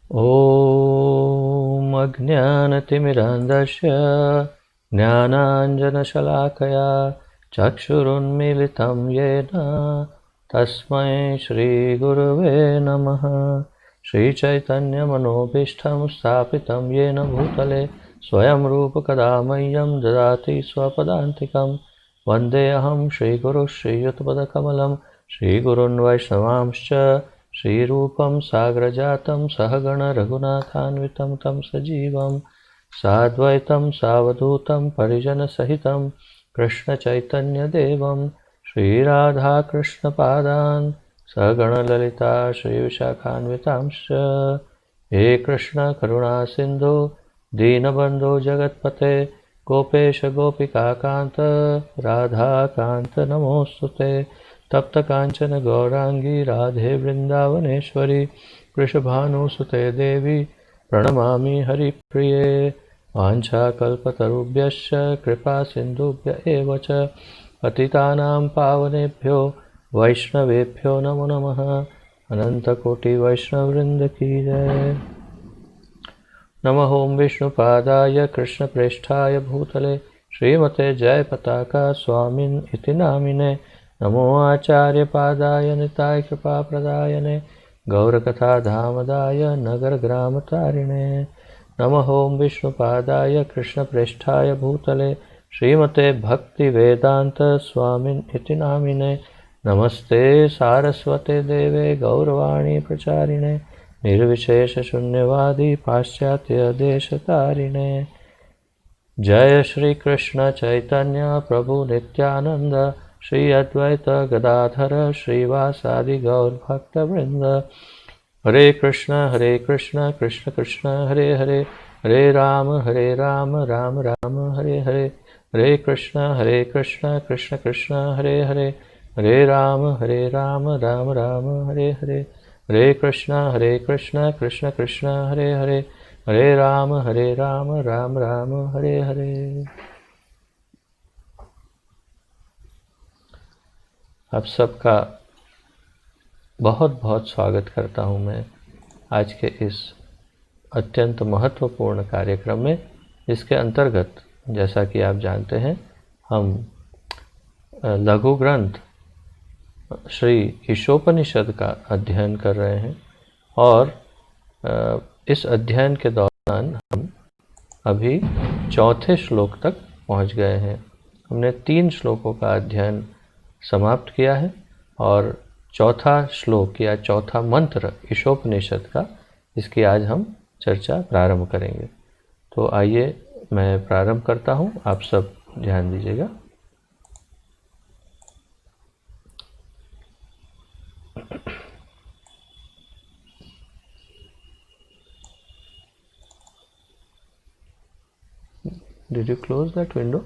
ॐ अज्ञानतिमिरान्धस्य ज्ञानाञ्जनशलाकया चक्षुरुन्मीलितं येन तस्मै श्रीगुरुवे नमः। श्रीचैतन्यमनोभीष्टं स्थापितं येन भूतले स्वयं रूपकदा मह्यं ददाति स्वपदान्तिकं। वन्देऽहं श्रीगुरुः श्रीयुतपदकमलं श्रीगुरून् वैष्णवांश्च श्रीरूपं साग्रजातं सहगण रघुनाथान्वितं तं सजीवं साद्वैतं सावधूतं परिजनसहितं कृष्णचैतन्यदेवं श्रीराधाकृष्णपादान् सगणललिता श्रीविशाखान्वितांश्च। हे कृष्ण करुणा सिन्धु दीनबन्धो जगत्पते गोपेश गोपिकान्त राधाकान्त नमोऽस्तुते। तप्त कांचन गौरांगी राधे वृंदावनेश्वरी वृषभानुसुते देवी प्रणमामि हरिप्रिये। वाञ्छाकल्पतरुभ्यश्च कृपा सिन्धुभ्य एव च पतितानां पावनेभ्यो वैष्णवेभ्यो नमो नमः। अनन्तकोटि वैष्णववृन्द की जय। नमः ओं विष्णुपादाय कृष्णप्रेष्ठाय भूतले श्रीमते जयपताका स्वामिन् इति नामिने। नमो आचार्यपादाय निताय कृपाप्रदायने गौरकथाधामदाय नगरग्रामतारिणे। नमः ओं विष्णुपादाय कृष्णप्रेष्ठाय भूतले श्रीमते भक्तिवेदान्त स्वामिन् इति नामिने। नमस्ते सारस्वते देवे गौरवाणी प्रचारिणे निर्विशेषशून्यवादी पाश्चात्यदेशतारिणे। जय श्री कृष्ण चैतन्य प्रभु नित्यानंद श्री अद्वैत गदाधर श्रीवासादि गौर भक्तवृंद। हरे कृष्ण कृष्ण कृष्ण हरे हरे हरे राम राम राम हरे हरे। हरे कृष्ण कृष्ण कृष्ण हरे हरे हरे राम राम राम हरे हरे। हरे कृष्ण कृष्ण कृष्ण हरे हरे हरे राम राम राम हरे हरे। आप सबका बहुत बहुत स्वागत करता हूं मैं आज के इस अत्यंत महत्वपूर्ण कार्यक्रम में, जिसके अंतर्गत जैसा कि आप जानते हैं हम लघु ग्रंथ श्री ईशोपनिषद का अध्ययन कर रहे हैं। और इस अध्ययन के दौरान हम अभी चौथे श्लोक तक पहुंच गए हैं। हमने 3 श्लोकों का अध्ययन समाप्त किया है और चौथा श्लोक या चौथा मंत्र ईशोपनिषद का, इसकी आज हम चर्चा प्रारंभ करेंगे। तो आइए मैं प्रारंभ करता हूं, आप सब ध्यान दीजिएगा। Did you close that window?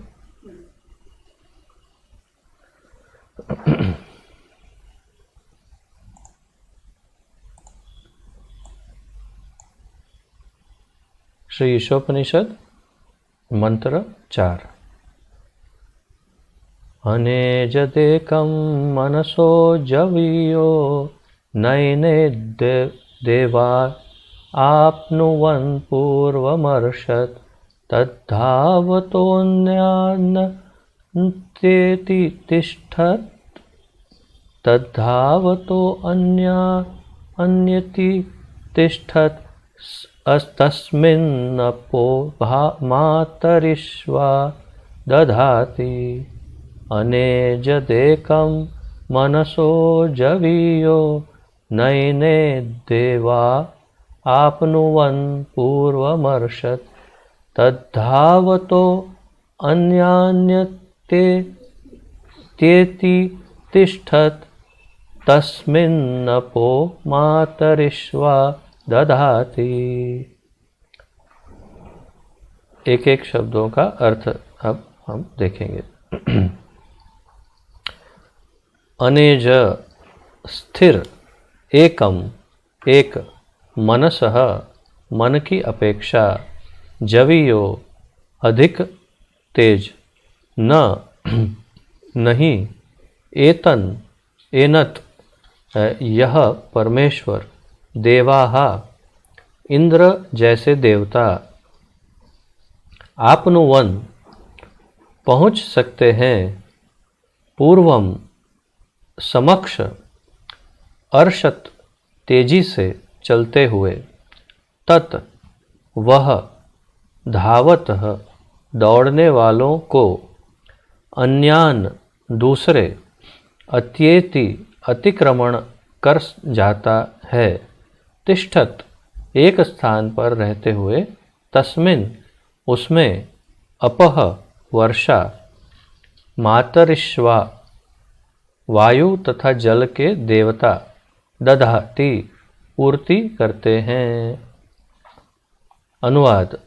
Shri Ishopanishad मंत्र 4। अनेजदेकं मनसो जवीयो नैने देवा आप्नुवन् पूर्वमर्षत् तद्धावतोऽन्यान्येति तिष्ठत् अन्यति तिष्ठत् तस्मिन्नपो मातरिश्वा दधाति। अनेजदेकं मनसो जवीयो नैने देवा आप्नुवन् पूर्वमर्षत् तद्धावतो अन्यान्येति तिष्ठत् तस्मिन्नपो मातरिश्वा दधाति। एक एक शब्दों का अर्थ अब हम देखेंगे। अनेज स्थिर, एकम एक, मनसः मन की अपेक्षा, जवीयो अधिक तेज, न नहीं, एतन एनत यह परमेश्वर, देवाहा इंद्र जैसे देवता आपनुवन पहुँच सकते हैं, पूर्वम समक्ष अर्षत तेजी से चलते हुए, तत् वह धावत दौड़ने वालों को, अन्यान दूसरे, अत्येति अतिक्रमण कर जाता है, तिष्ठत एक स्थान पर रहते हुए, तस्मिन उसमें, अपह वर्षा, मातरिश्वा वायु तथा जल के देवता, दधाति पूर्ति करते हैं। अनुवाद।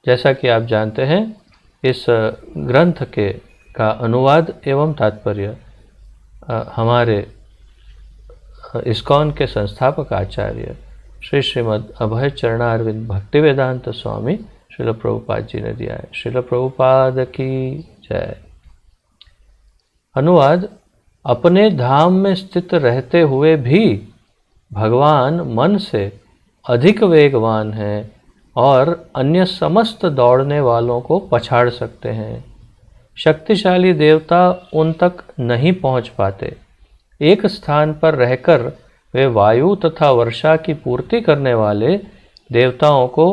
जैसा कि आप जानते हैं, इस ग्रंथ के का अनुवाद एवं तात्पर्य हमारे इस्कॉन के संस्थापक आचार्य श्री श्रीमद् अभय चरणारविंद भक्तिवेदांत स्वामी श्रील प्रभुपाद जी ने दिया है। श्रील प्रभुपाद की जय। अनुवाद। अपने धाम में स्थित रहते हुए भी भगवान मन से अधिक वेगवान हैं और अन्य समस्त दौड़ने वालों को पछाड़ सकते हैं। शक्तिशाली देवता उन तक नहीं पहुंच पाते। एक स्थान पर रहकर वे वायु तथा वर्षा की पूर्ति करने वाले देवताओं को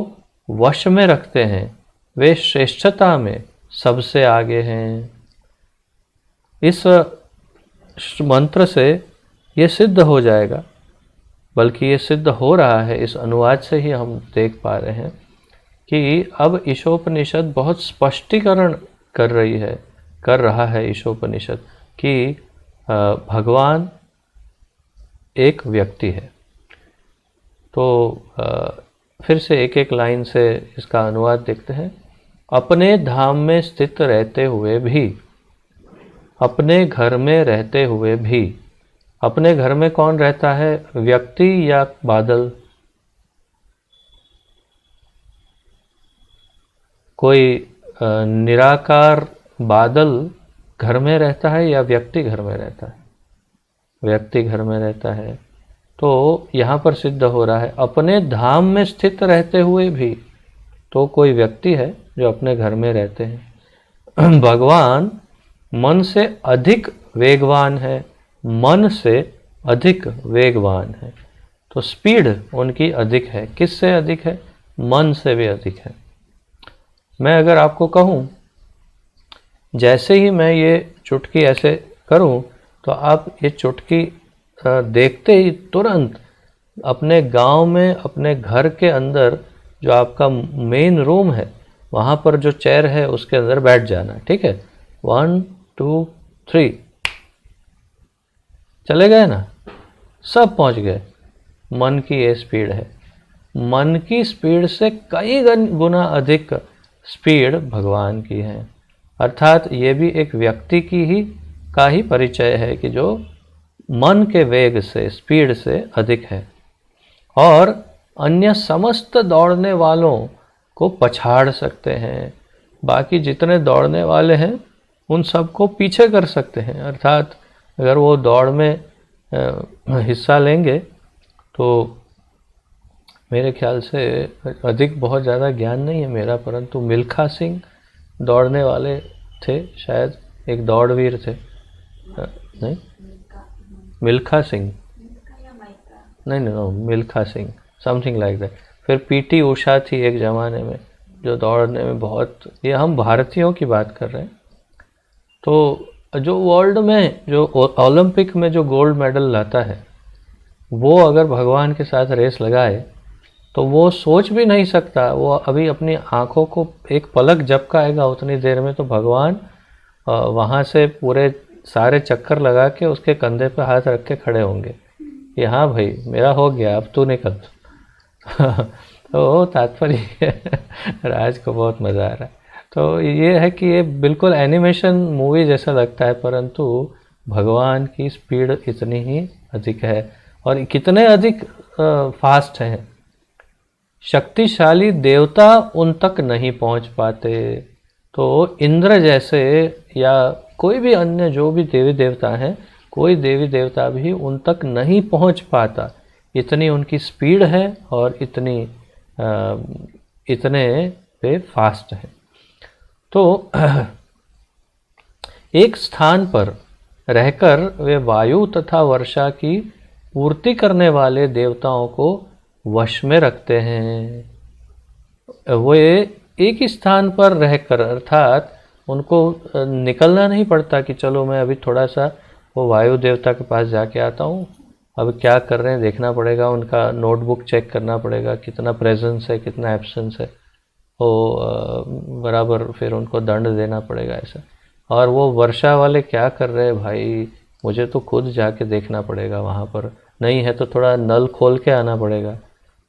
वश में रखते हैं। वे श्रेष्ठता में सबसे आगे हैं। इस मंत्र से ये सिद्ध हो जाएगा, बल्कि ये सिद्ध हो रहा है। इस अनुवाद से ही हम देख पा रहे हैं कि अब ईशोपनिषद बहुत स्पष्टीकरण कर रहा है ईशोपनिषद कि भगवान एक व्यक्ति है। तो फिर से एक एक लाइन से इसका अनुवाद देखते हैं। अपने धाम में स्थित रहते हुए भी, अपने घर में रहते हुए भी। अपने घर में कौन रहता है, व्यक्ति या बादल? कोई निराकार बादल घर में रहता है या व्यक्ति घर में रहता है? व्यक्ति घर में रहता है। तो यहाँ पर सिद्ध हो रहा है अपने धाम में स्थित रहते हुए भी, तो कोई व्यक्ति है जो अपने घर में रहते हैं। भगवान मन से अधिक वेगवान है, मन से अधिक वेगवान है। तो स्पीड उनकी अधिक है। किससे अधिक है? मन से भी अधिक है। मैं अगर आपको कहूँ, जैसे ही मैं ये चुटकी ऐसे करूँ तो आप ये चुटकी देखते ही तुरंत अपने गांव में, अपने घर के अंदर जो आपका मेन रूम है, वहाँ पर जो चेयर है उसके अंदर बैठ जाना। ठीक है, 1 2 3 चले गए ना, सब पहुँच गए। मन की ये स्पीड है। मन की स्पीड से कई गुना अधिक स्पीड भगवान की है। अर्थात ये भी एक व्यक्ति का ही परिचय है कि जो मन के वेग से, स्पीड से अधिक है और अन्य समस्त दौड़ने वालों को पछाड़ सकते हैं। बाकी जितने दौड़ने वाले हैं उन सबको पीछे कर सकते हैं। अर्थात अगर वो दौड़ में हिस्सा लेंगे तो मेरे ख्याल से, अधिक बहुत ज़्यादा ज्ञान नहीं है मेरा, परंतु मिल्खा सिंह दौड़ने वाले थे शायद, एक दौड़वीर थे। नहीं, मिल्खा सिंह नहीं, Milkha Singh, something like that. फिर पीटी उषा थी एक ज़माने में, जो दौड़ने में बहुत, ये हम भारतीयों की बात कर रहे हैं। तो जो वर्ल्ड में, जो ओलंपिक में जो गोल्ड मेडल लाता है, वो अगर भगवान के साथ रेस लगाए तो वो सोच भी नहीं सकता। वो अभी अपनी आँखों को एक पलक झपकाएगा, उतनी देर में तो भगवान वहाँ से पूरे सारे चक्कर लगा के उसके कंधे पे हाथ रख के खड़े होंगे कि हाँ भाई मेरा हो गया, अब तू निकल। तो तात्पर्य राज को बहुत मज़ा आ रहा है। तो ये है कि ये बिल्कुल एनिमेशन मूवी जैसा लगता है, परंतु भगवान की स्पीड इतनी ही अधिक है। और कितने अधिक फास्ट हैं। शक्तिशाली देवता उन तक नहीं पहुंच पाते। तो इंद्र जैसे या कोई भी अन्य जो भी देवी देवता हैं, कोई देवी देवता भी उन तक नहीं पहुंच पाता। इतनी उनकी स्पीड है और इतने वे फास्ट हैं। तो एक स्थान पर रहकर वे वायु तथा वर्षा की पूर्ति करने वाले देवताओं को वश में रखते हैं। वे एक ही स्थान पर रहकर, अर्थात उनको निकलना नहीं पड़ता कि चलो मैं अभी थोड़ा सा वो वायु देवता के पास जाके आता हूँ, अब क्या कर रहे हैं देखना पड़ेगा, उनका नोटबुक चेक करना पड़ेगा, कितना प्रेजेंस है कितना एब्सेंस है, वो बराबर फिर उनको दंड देना पड़ेगा ऐसा। और वो वर्षा वाले क्या कर रहे हैं भाई, मुझे तो खुद जाके देखना पड़ेगा वहाँ पर, नहीं है तो थोड़ा नल खोल के आना पड़ेगा,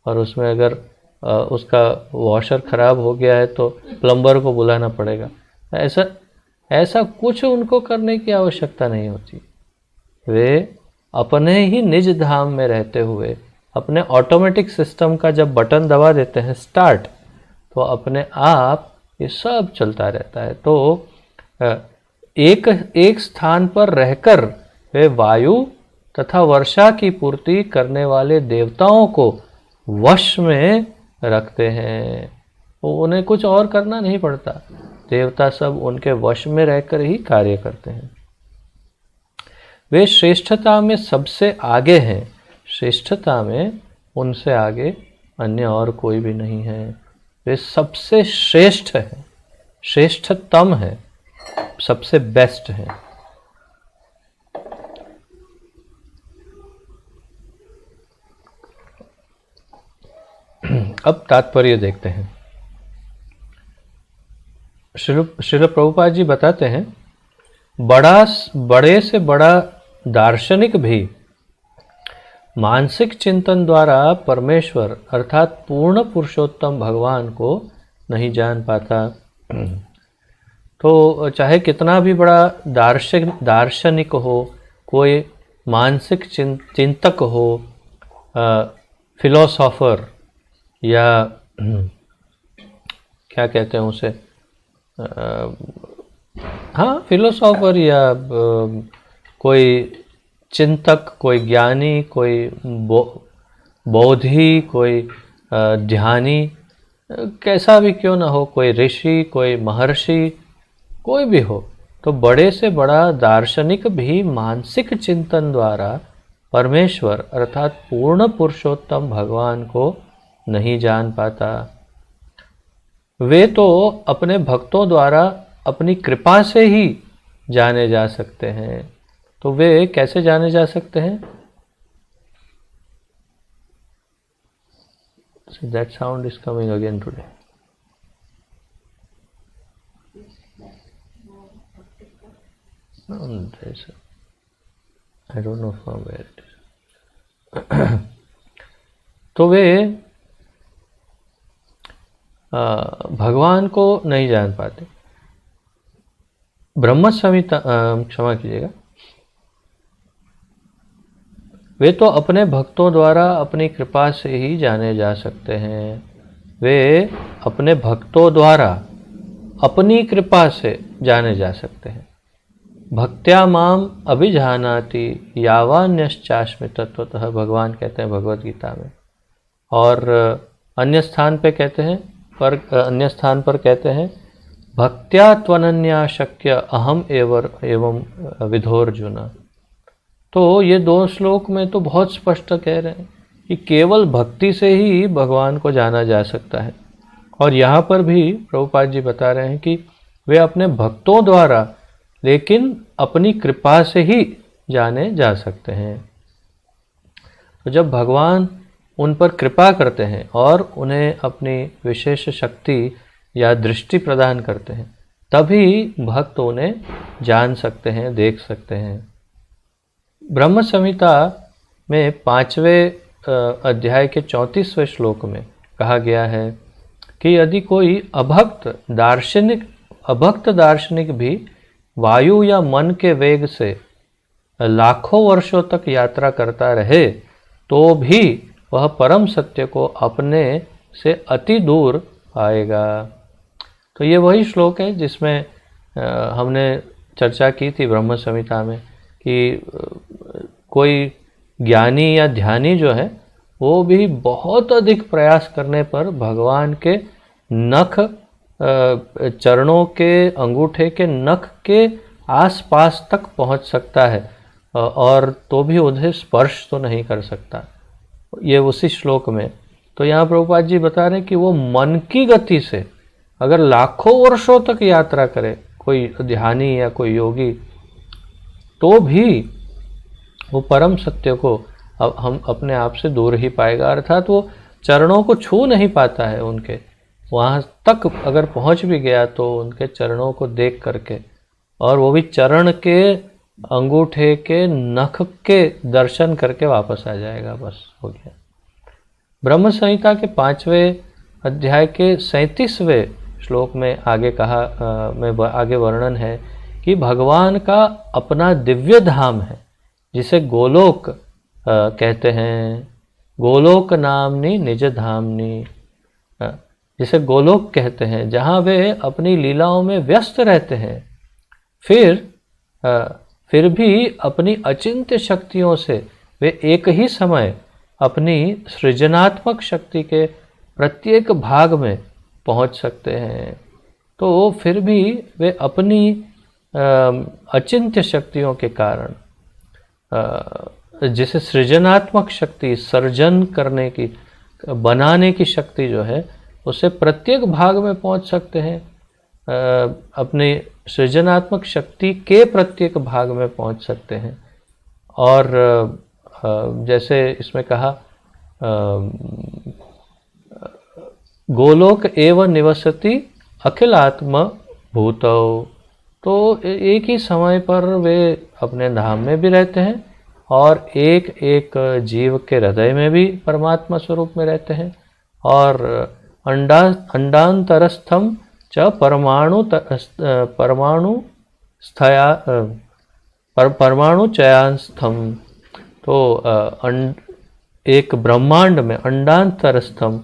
और उसमें अगर उसका वॉशर ख़राब हो गया है तो प्लम्बर को बुलाना पड़ेगा। ऐसा कुछ उनको करने की आवश्यकता नहीं होती। वे अपने ही निज धाम में रहते हुए अपने ऑटोमेटिक सिस्टम का जब बटन दबा देते हैं स्टार्ट, तो अपने आप ये सब चलता रहता है। तो एक स्थान पर रहकर वे वायु तथा वर्षा की पूर्ति करने वाले देवताओं को वश में रखते हैं। उन्हें कुछ और करना नहीं पड़ता, देवता सब उनके वश में रहकर ही कार्य करते हैं। वे श्रेष्ठता में सबसे आगे हैं, श्रेष्ठता में उनसे आगे अन्य और कोई भी नहीं है। वे सबसे श्रेष्ठ हैं, श्रेष्ठतम है, सबसे बेस्ट है। अब तात्पर्य देखते हैं। श्रील प्रभुपाद जी बताते हैं, बड़े से बड़ा दार्शनिक भी मानसिक चिंतन द्वारा परमेश्वर अर्थात पूर्ण पुरुषोत्तम भगवान को नहीं जान पाता। तो चाहे कितना भी बड़ा दार्शनिक हो, कोई मानसिक चिंतक हो, फिलोसोफर या क्या कहते हैं उसे, हाँ फिलोसोफर या कोई चिंतक, कोई ज्ञानी, कोई बौद्धि, कोई ध्यानी, कैसा भी क्यों ना हो, कोई ऋषि, कोई महर्षि, कोई भी हो, तो बड़े से बड़ा दार्शनिक भी मानसिक चिंतन द्वारा परमेश्वर अर्थात पूर्ण पुरुषोत्तम भगवान को नहीं जान पाता। वे तो अपने भक्तों द्वारा अपनी कृपा से ही जाने जा सकते हैं। तो वे कैसे जाने जा सकते हैं? So that sound is coming again today. I don't know from where it is. तो वे भगवान को नहीं जान पाते। ब्रह्म संहिता, क्षमा कीजिएगा, वे तो अपने भक्तों द्वारा अपनी कृपा से ही जाने जा सकते हैं। वे अपने भक्तों द्वारा अपनी कृपा से जाने जा सकते हैं। भक्त्या माम अभिजानाति यावान्यश्चास्मि तत्वतः, भगवान कहते हैं भगवद गीता में। और अन्य स्थान पे कहते हैं, अन्य स्थान पर कहते हैं भक्त्या त्वनन्या शक्य अहम एवं विधोर्जुन। तो ये दो श्लोक में तो बहुत स्पष्ट कह रहे हैं कि केवल भक्ति से ही भगवान को जाना जा सकता है। और यहाँ पर भी प्रभुपाद जी बता रहे हैं कि वे अपने भक्तों द्वारा, लेकिन अपनी कृपा से ही जाने जा सकते हैं। तो जब भगवान उन पर कृपा करते हैं और उन्हें अपनी विशेष शक्ति या दृष्टि प्रदान करते हैं, तभी भक्त उन्हें जान सकते हैं, देख सकते हैं। ब्रह्म संहिता में 5वें अध्याय के 34वें श्लोक में कहा गया है कि यदि कोई अभक्त दार्शनिक भी वायु या मन के वेग से लाखों वर्षों तक यात्रा करता रहे, तो भी वह परम सत्य को अपने से अति दूर पाएगा। तो ये वही श्लोक है जिसमें हमने चर्चा की थी ब्रह्म संहिता में कि कोई ज्ञानी या ध्यानी जो है वो भी बहुत अधिक प्रयास करने पर भगवान के नख, चरणों के, अंगूठे के नख के आसपास तक पहुंच सकता है, और तो भी उन्हें स्पर्श तो नहीं कर सकता। ये उसी श्लोक में। तो यहाँ प्रभुपाद जी बता रहे हैं कि वो मन की गति से अगर लाखों वर्षों तक यात्रा करे कोई ध्यानी या कोई योगी, तो भी वो परम सत्य को अब हम अपने आप से दूर ही पाएगा। अर्थात वो चरणों को छू नहीं पाता है उनके, वहाँ तक अगर पहुँच भी गया तो उनके चरणों को देख करके, और वो भी चरण के, अंगूठे के, नख के दर्शन करके वापस आ जाएगा, बस हो गया। ब्रह्म संहिता के 5वें अध्याय के 37वें श्लोक में आगे आगे वर्णन है कि भगवान का अपना दिव्य धाम है, जिसे गोलोक कहते हैं। गोलोक नामनी निज धामनी, जिसे गोलोक कहते हैं, जहाँ वे अपनी लीलाओं में व्यस्त रहते हैं, फिर भी अपनी अचिंत्य शक्तियों से वे एक ही समय अपनी सृजनात्मक शक्ति के प्रत्येक भाग में पहुंच सकते हैं। तो फिर भी वे अपनी अचिंत्य शक्तियों के कारण, जिसे सृजनात्मक शक्ति, सर्जन करने की, बनाने की शक्ति जो है, उससे प्रत्येक भाग में पहुंच सकते हैं। अपनी सृजनात्मक शक्ति के प्रत्येक भाग में पहुंच सकते हैं। और जैसे इसमें कहा, गोलोक एव निवसति अखिलात्म भूतौ, तो एक ही समय पर वे अपने धाम में भी रहते हैं और एक एक जीव के हृदय में भी परमात्मा स्वरूप में रहते हैं। और अंडांतरस्थम च परमाणु चयांस्थम, तो एक ब्रह्मांड में, अंडांतरस्थम,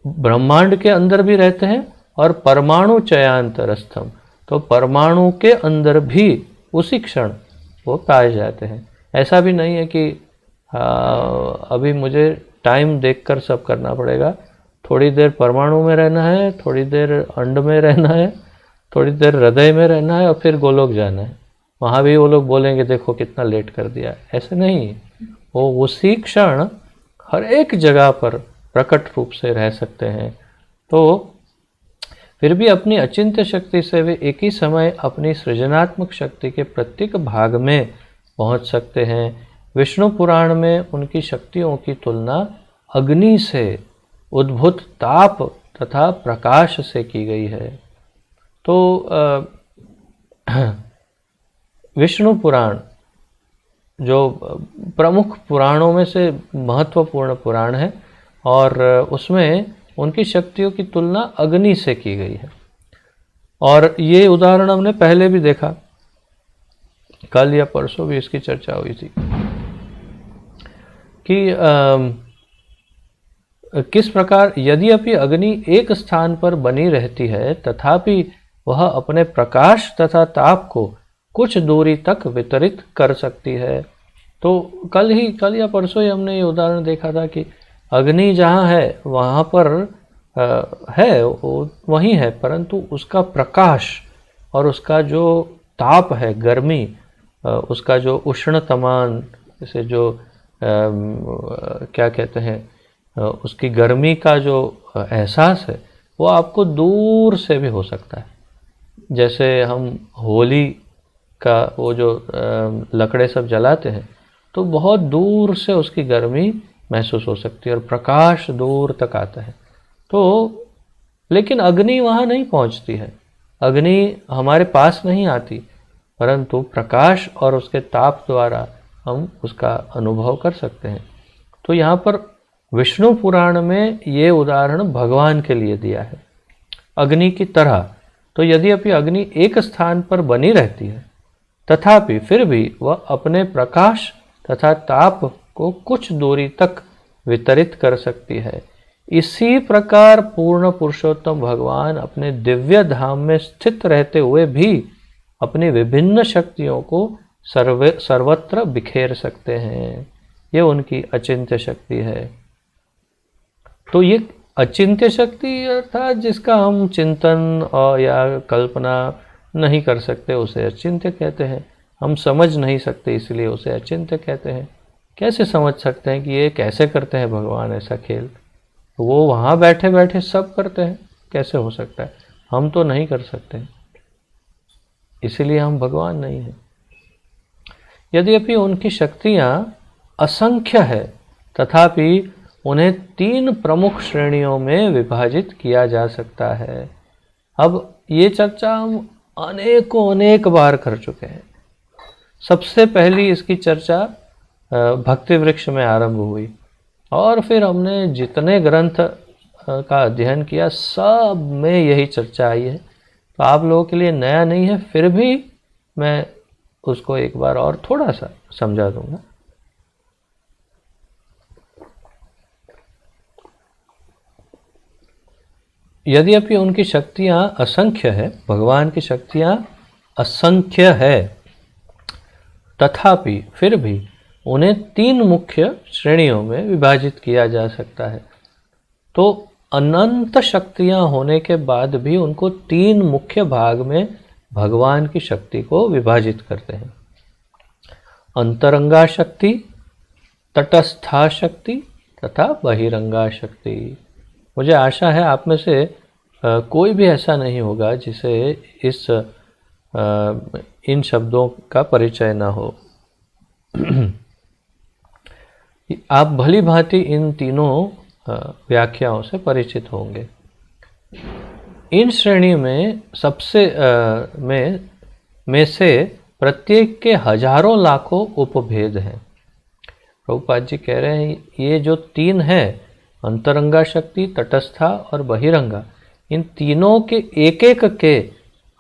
ब्रह्मांड के अंदर भी रहते हैं, और परमाणु चयांतरस्थम, तो परमाणु के अंदर भी उसी क्षण वो पाए जाते हैं। ऐसा भी नहीं है कि अभी मुझे टाइम देखकर सब करना पड़ेगा, थोड़ी देर परमाणु में रहना है, थोड़ी देर अंड में रहना है, थोड़ी देर हृदय में रहना है, और फिर गोलोक जाना है। वहाँ भी वो लोग बोलेंगे देखो कितना लेट कर दिया। ऐसे नहीं, वो उसी क्षण हर एक जगह पर प्रकट रूप से रह सकते हैं। तो फिर भी अपनी अचिंत्य शक्ति से वे एक ही समय अपनी सृजनात्मक शक्ति के प्रत्येक भाग में पहुंच सकते हैं। विष्णु पुराण में उनकी शक्तियों की तुलना अग्नि से उद्भूत ताप तथा प्रकाश से की गई है। तो विष्णु पुराण जो प्रमुख पुराणों में से महत्वपूर्ण पुराण है, और उसमें उनकी शक्तियों की तुलना अग्नि से की गई है। और ये उदाहरण हमने पहले भी देखा, कल या परसों भी इसकी चर्चा हुई थी कि किस प्रकार यद्यपि अग्नि एक स्थान पर बनी रहती है, तथापि वह अपने प्रकाश तथा ताप को कुछ दूरी तक वितरित कर सकती है। तो कल या परसों ही हमने ये उदाहरण देखा था कि अग्नि जहाँ है वहाँ पर है, वहीं है, परंतु उसका प्रकाश और उसका जो ताप है, गर्मी, उसका जो उष्णतमान, जैसे जो क्या कहते हैं, उसकी गर्मी का जो एहसास है, वो आपको दूर से भी हो सकता है। जैसे हम होली का वो जो लकड़े सब जलाते हैं, तो बहुत दूर से उसकी गर्मी महसूस हो सकती है और प्रकाश दूर तक आता है। तो लेकिन अग्नि वहाँ नहीं पहुँचती है, अग्नि हमारे पास नहीं आती, परंतु प्रकाश और उसके ताप द्वारा हम उसका अनुभव कर सकते हैं। तो यहाँ पर विष्णु पुराण में ये उदाहरण भगवान के लिए दिया है, अग्नि की तरह। तो यद्यपि अग्नि एक स्थान पर बनी रहती है, तथापि फिर भी वह अपने प्रकाश तथा ताप को कुछ दूरी तक वितरित कर सकती है। इसी प्रकार पूर्ण पुरुषोत्तम भगवान अपने दिव्य धाम में स्थित रहते हुए भी अपनी विभिन्न शक्तियों को सर्वत्र बिखेर सकते हैं। ये उनकी अचिंत्य शक्ति है। तो ये अचिंत्य शक्ति अर्थात जिसका हम चिंतन और या कल्पना नहीं कर सकते उसे अचिंत्य कहते हैं। हम समझ नहीं सकते इसलिए उसे अचिंत्य कहते हैं। कैसे समझ सकते हैं कि ये कैसे करते हैं भगवान ऐसा खेल? वो वहाँ बैठे बैठे सब करते हैं, कैसे हो सकता है? हम तो नहीं कर सकते, इसीलिए हम भगवान नहीं हैं। यद्यपि उनकी शक्तियाँ असंख्य है, तथापि उन्हें 3 प्रमुख श्रेणियों में विभाजित किया जा सकता है। अब ये चर्चा हम अनेक बार कर चुके हैं। सबसे पहली इसकी चर्चा भक्ति वृक्ष में आरंभ हुई, और फिर हमने जितने ग्रंथ का अध्ययन किया सब में यही चर्चा आई है। तो आप लोगों के लिए नया नहीं है, फिर भी मैं उसको एक बार और थोड़ा सा समझा दूंगा। यद्यपि उनकी शक्तियाँ असंख्य है, भगवान की शक्तियाँ असंख्य है, तथापि फिर भी उन्हें 3 मुख्य श्रेणियों में विभाजित किया जा सकता है। तो अनंत शक्तियाँ होने के बाद भी उनको 3 मुख्य भाग में भगवान की शक्ति को विभाजित करते हैं। अंतरंगा शक्ति, तटस्था शक्ति तथा बहिरंगा शक्ति। मुझे आशा है आप में से कोई भी ऐसा नहीं होगा जिसे इन शब्दों का परिचय ना हो। आप भली भांति इन तीनों व्याख्याओं से परिचित होंगे। इन श्रेणी में सबसे में से प्रत्येक के हजारों लाखों उपभेद हैं। प्रभुपाद जी कह रहे हैं ये जो 3 हैं, अंतरंगा शक्ति, तटस्था और बहिरंगा, इन तीनों के एक के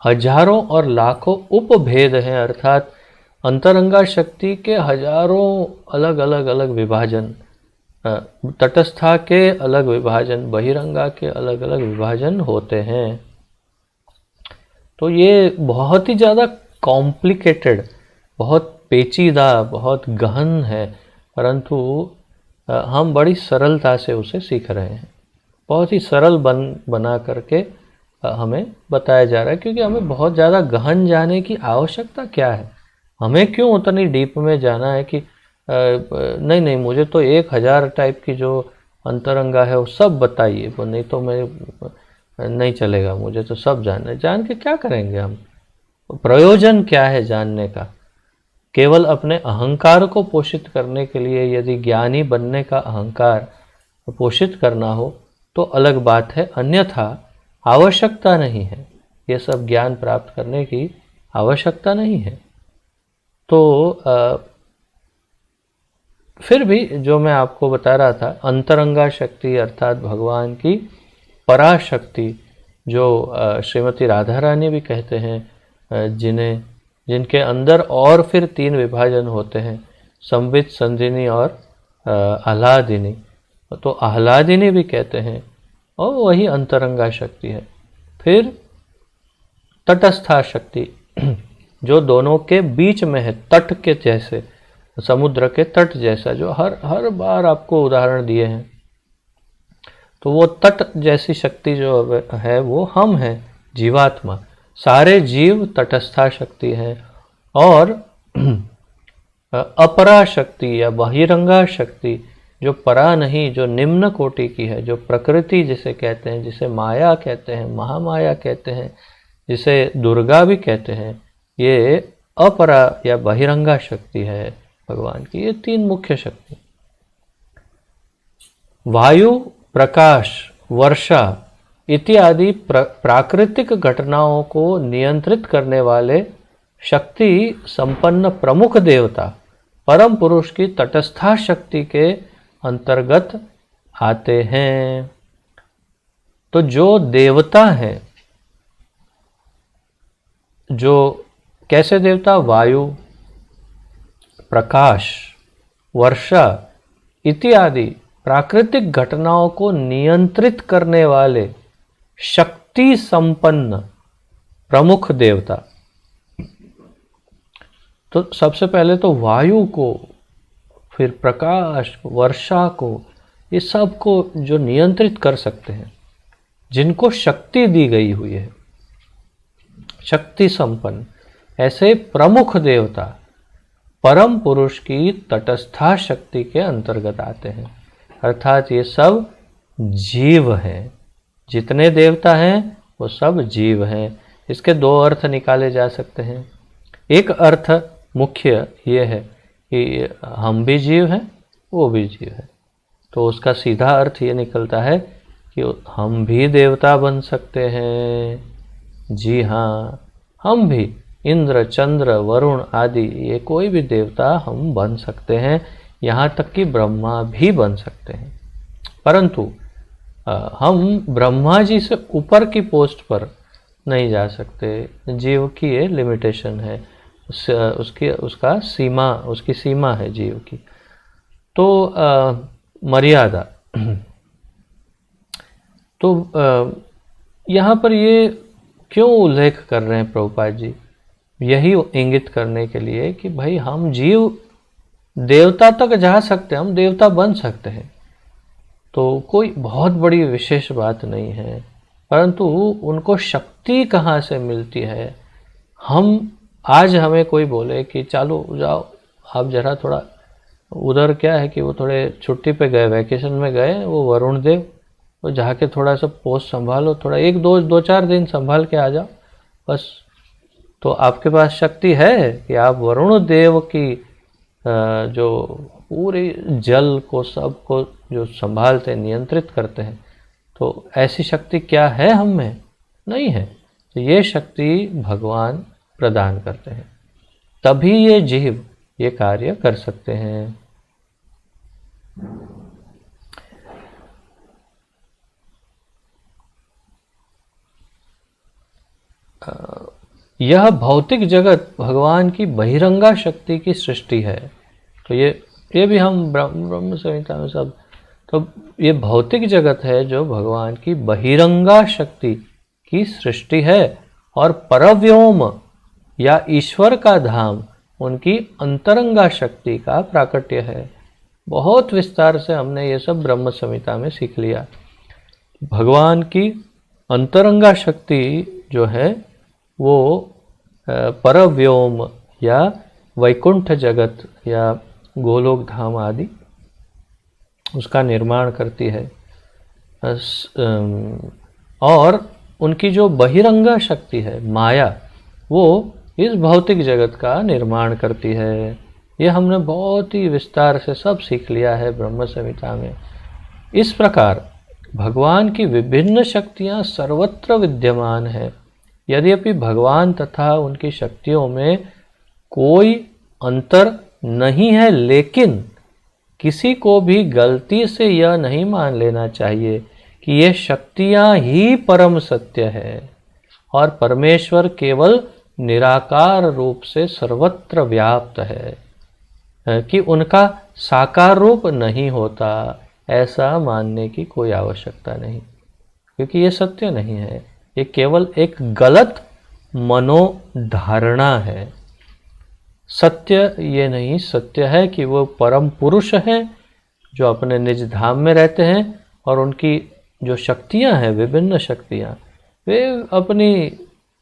हजारों और लाखों उपभेद हैं। अर्थात अंतरंगा शक्ति के हजारों अलग विभाजन, तटस्था के अलग विभाजन, बहिरंगा के अलग अलग विभाजन होते हैं। तो ये बहुत ही ज़्यादा कॉम्प्लिकेटेड, बहुत पेचीदा, बहुत गहन है, परंतु हम बड़ी सरलता से उसे सीख रहे हैं। बहुत ही सरल बना करके हमें बताया जा रहा है, क्योंकि हमें बहुत ज़्यादा गहन जाने की आवश्यकता क्या है? हमें क्यों उतनी डीप में जाना है कि नहीं मुझे तो 1000 टाइप की जो अंतरंगा है वो सब बताइए, वो नहीं तो मैं नहीं चलेगा, मुझे तो सब जानना है। जान के क्या करेंगे हम? प्रयोजन क्या है जानने का? केवल अपने अहंकार को पोषित करने के लिए यदि ज्ञानी बनने का अहंकार पोषित करना हो तो अलग बात है, अन्यथा आवश्यकता नहीं है। ये सब ज्ञान प्राप्त करने की आवश्यकता नहीं है। तो फिर भी जो मैं आपको बता रहा था, अंतरंगा शक्ति अर्थात भगवान की पराशक्ति, जो श्रीमती राधा रानी भी कहते हैं, जिनके अंदर और फिर 3 विभाजन होते हैं, संवित, संधिनी और आह्लादिनी। तो आह्लादिनी भी कहते हैं, और वही अंतरंगा शक्ति है। फिर तटस्था शक्ति जो दोनों के बीच में है, तट के जैसे, समुद्र के तट जैसा, जो हर बार आपको उदाहरण दिए हैं। तो वो तट जैसी शक्ति जो है वो हम हैं, जीवात्मा। सारे जीव तटस्था शक्ति है। और अपरा शक्ति या बहिरंगा शक्ति जो परा नहीं, जो निम्न कोटि की है, जो प्रकृति जिसे कहते हैं, जिसे माया कहते हैं, महामाया कहते हैं, जिसे दुर्गा भी कहते हैं, ये अपरा या बहिरंगा शक्ति है भगवान की। ये 3 मुख्य शक्ति, वायु, प्रकाश, वर्षा इत्यादि प्राकृतिक घटनाओं को नियंत्रित करने वाले शक्ति संपन्न प्रमुख देवता परम पुरुष की तटस्था शक्ति के अंतर्गत आते हैं। तो जो देवता हैं, जो कैसे देवता? वायु, प्रकाश, वर्षा इत्यादि प्राकृतिक घटनाओं को नियंत्रित करने वाले शक्ति संपन्न प्रमुख देवता। तो सबसे पहले तो वायु को, फिर प्रकाश, वर्षा को, ये सब को जो नियंत्रित कर सकते हैं, जिनको शक्ति दी गई हुई है, शक्ति संपन्न, ऐसे प्रमुख देवता परम पुरुष की तटस्था शक्ति के अंतर्गत आते हैं। अर्थात ये सब जीव हैं, जितने देवता हैं वो सब जीव हैं। इसके दो अर्थ निकाले जा सकते हैं। एक अर्थ मुख्य ये है कि हम भी जीव हैं, वो भी जीव है, तो उसका सीधा अर्थ ये निकलता है कि हम भी देवता बन सकते हैं। जी हाँ, हम भी इंद्र, चंद्र, वरुण आदि ये कोई भी देवता हम बन सकते हैं, यहाँ तक कि ब्रह्मा भी बन सकते हैं। परंतु हम ब्रह्मा जी से ऊपर की पोस्ट पर नहीं जा सकते। जीव की ये लिमिटेशन है, उसकी सीमा है जीव की। तो मर्यादा तो यहाँ पर ये क्यों उल्लेख कर रहे हैं प्रभुपाद जी? यही इंगित करने के लिए कि भाई हम जीव देवता तक जा सकते हैं, हम देवता बन सकते हैं, तो कोई बहुत बड़ी विशेष बात नहीं है। परंतु उनको शक्ति कहाँ से मिलती है? हम आज हमें कोई बोले कि चलो जाओ आप जरा थोड़ा उधर, क्या है कि वो थोड़े छुट्टी पे गए, वैकेशन में गए, वो वरुण देव, वो जाके थोड़ा सा पोस्ट संभालो, थोड़ा एक दो चार दिन संभाल के आ जाओ बस। तो आपके पास शक्ति है कि आप वरुण देव की जो पूरे जल को, सब को जो संभालते हैं, नियंत्रित करते हैं, तो ऐसी शक्ति क्या है हम में? नहीं है। तो ये शक्ति भगवान प्रदान करते हैं, तभी ये जीव ये कार्य कर सकते हैं। यह भौतिक जगत भगवान की बहिरंगा शक्ति की सृष्टि है। तो ये भी हम ब्रह्म संहिता में सब, तो ये भौतिक जगत है जो भगवान की बहिरंगा शक्ति की सृष्टि है, और परव्योम या ईश्वर का धाम उनकी अंतरंगा शक्ति का प्राकट्य है। बहुत विस्तार से हमने ये सब ब्रह्म संहिता में सीख लिया। भगवान की अंतरंगा शक्ति जो है वो परव्योम या वैकुंठ जगत या गोलोक धाम आदि उसका निर्माण करती है, और उनकी जो बहिरंगा शक्ति है माया, वो इस भौतिक जगत का निर्माण करती है। ये हमने बहुत ही विस्तार से सब सीख लिया है ब्रह्म संहिता में। इस प्रकार भगवान की विभिन्न शक्तियाँ सर्वत्र विद्यमान है। यद्यपि भगवान तथा उनकी शक्तियों में कोई अंतर नहीं है, लेकिन किसी को भी गलती से यह नहीं मान लेना चाहिए कि ये शक्तियाँ ही परम सत्य है और परमेश्वर केवल निराकार रूप से सर्वत्र व्याप्त है, कि उनका साकार रूप नहीं होता, ऐसा मानने की कोई आवश्यकता नहीं, क्योंकि ये सत्य नहीं है। ये केवल एक गलत मनोधारणा है। सत्य ये नहीं, सत्य है कि वो परम पुरुष हैं जो अपने निज धाम में रहते हैं, और उनकी जो शक्तियां हैं, विभिन्न शक्तियां, वे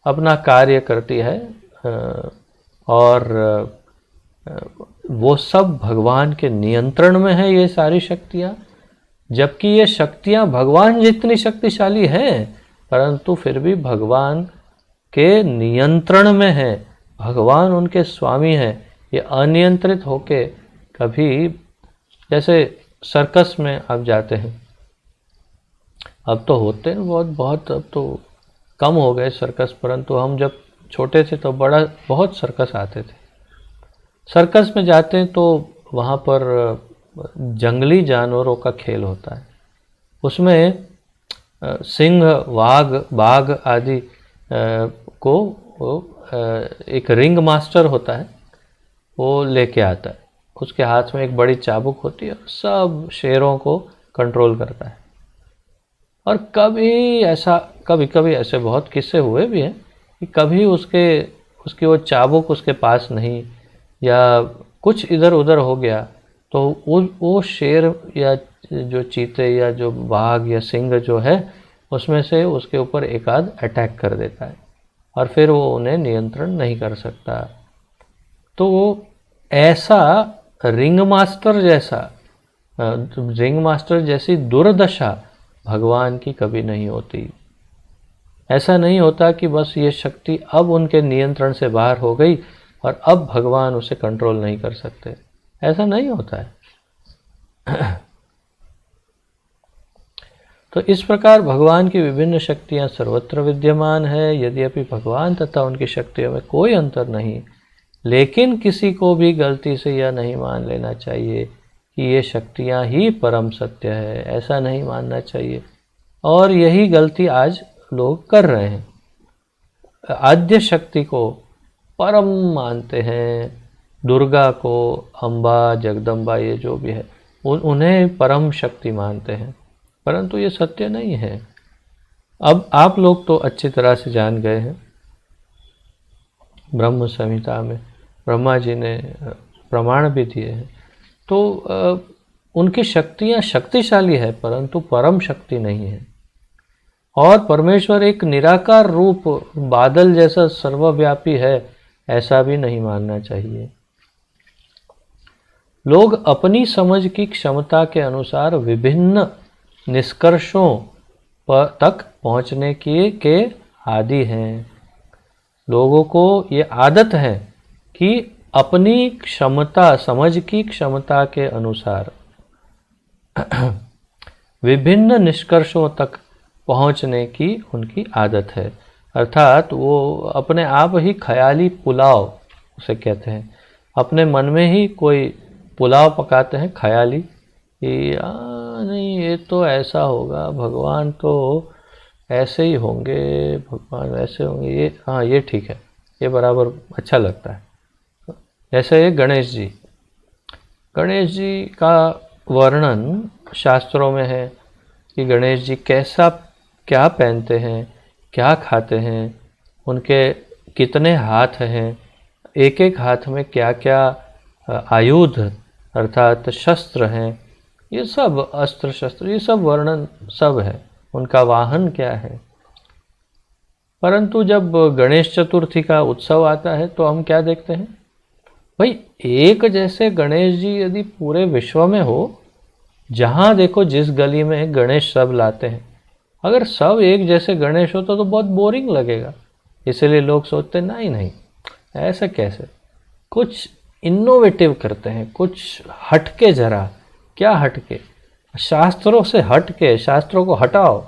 अपना कार्य करती है, और वो सब भगवान के नियंत्रण में है ये सारी शक्तियां। जबकि ये शक्तियां भगवान जितनी शक्तिशाली हैं, परंतु फिर भी भगवान के नियंत्रण में है, भगवान उनके स्वामी हैं। ये अनियंत्रित होके कभी, जैसे सर्कस में आप जाते हैं, अब तो होते हैं बहुत, अब तो कम हो गए सर्कस, परंतु हम जब छोटे थे तो बहुत सर्कस आते थे। सर्कस में जाते हैं तो वहाँ पर जंगली जानवरों का खेल होता है। उसमें सिंह, बाघ आदि को एक रिंग मास्टर होता है, वो लेके आता है। उसके हाथ में एक बड़ी चाबुक होती है, सब शेरों को कंट्रोल करता है। और कभी ऐसे बहुत किस्से हुए भी हैं कि कभी उसकी वो चाबुक उसके पास नहीं, या कुछ इधर उधर हो गया, तो वो शेर या जो चीते या जो बाघ या सिंह जो है उसमें से उसके ऊपर एक आध अटैक कर देता है और फिर वो उन्हें नियंत्रण नहीं कर सकता। तो ऐसा रिंग मास्टर जैसी दुर्दशा भगवान की कभी नहीं होती। ऐसा नहीं होता कि बस ये शक्ति अब उनके नियंत्रण से बाहर हो गई और अब भगवान उसे कंट्रोल नहीं कर सकते, ऐसा नहीं होता है। तो इस प्रकार भगवान की विभिन्न शक्तियां सर्वत्र विद्यमान है। यद्यपि भगवान तथा उनकी शक्तियों में कोई अंतर नहीं, लेकिन किसी को भी गलती से यह नहीं मान लेना चाहिए कि ये शक्तियां ही परम सत्य है, ऐसा नहीं मानना चाहिए। और यही गलती आज लोग कर रहे हैं। आद्य शक्ति को परम मानते हैं, दुर्गा को, अम्बा, जगदम्बा, ये जो भी है उन्हें परम शक्ति मानते हैं, परंतु ये सत्य नहीं है। अब आप लोग तो अच्छी तरह से जान गए हैं, ब्रह्म संहिता में ब्रह्मा जी ने प्रमाण भी दिए हैं। तो उनकी शक्तियाँ शक्तिशाली है, परंतु परम शक्ति नहीं है। और परमेश्वर एक निराकार रूप बादल जैसा सर्वव्यापी है, ऐसा भी नहीं मानना चाहिए। लोग अपनी समझ की क्षमता के अनुसार विभिन्न निष्कर्षों पर तक पहुंचने के आदी हैं। लोगों को ये आदत है कि अपनी क्षमता, समझ की क्षमता के अनुसार विभिन्न निष्कर्षों तक पहुंचने की उनकी आदत है। अर्थात वो अपने आप ही ख्याली पुलाव उसे कहते हैं, अपने मन में ही कोई पुलाव पकाते हैं ख्याली कि नहीं ये तो ऐसा होगा, भगवान तो ऐसे ही होंगे, भगवान वैसे होंगे, ये हाँ ये ठीक है, ये बराबर अच्छा लगता है। जैसे गणेश जी का वर्णन शास्त्रों में है कि गणेश जी कैसा क्या पहनते हैं, क्या खाते हैं, उनके कितने हाथ हैं, एक एक हाथ में क्या क्या आयुध अर्थात शस्त्र हैं, ये सब अस्त्र शस्त्र, ये सब वर्णन सब है, उनका वाहन क्या है। परंतु जब गणेश चतुर्थी का उत्सव आता है तो हम क्या देखते हैं, भाई एक जैसे गणेश जी यदि पूरे विश्व में हो, जहाँ देखो जिस गली में गणेश सब लाते हैं, अगर सब एक जैसे गणेश हो तो बहुत बोरिंग लगेगा। इसलिए लोग सोचते नहीं ऐसा कैसे, कुछ इनोवेटिव करते हैं, कुछ हटके, जरा क्या हटके, शास्त्रों से हटके, शास्त्रों को हटाओ,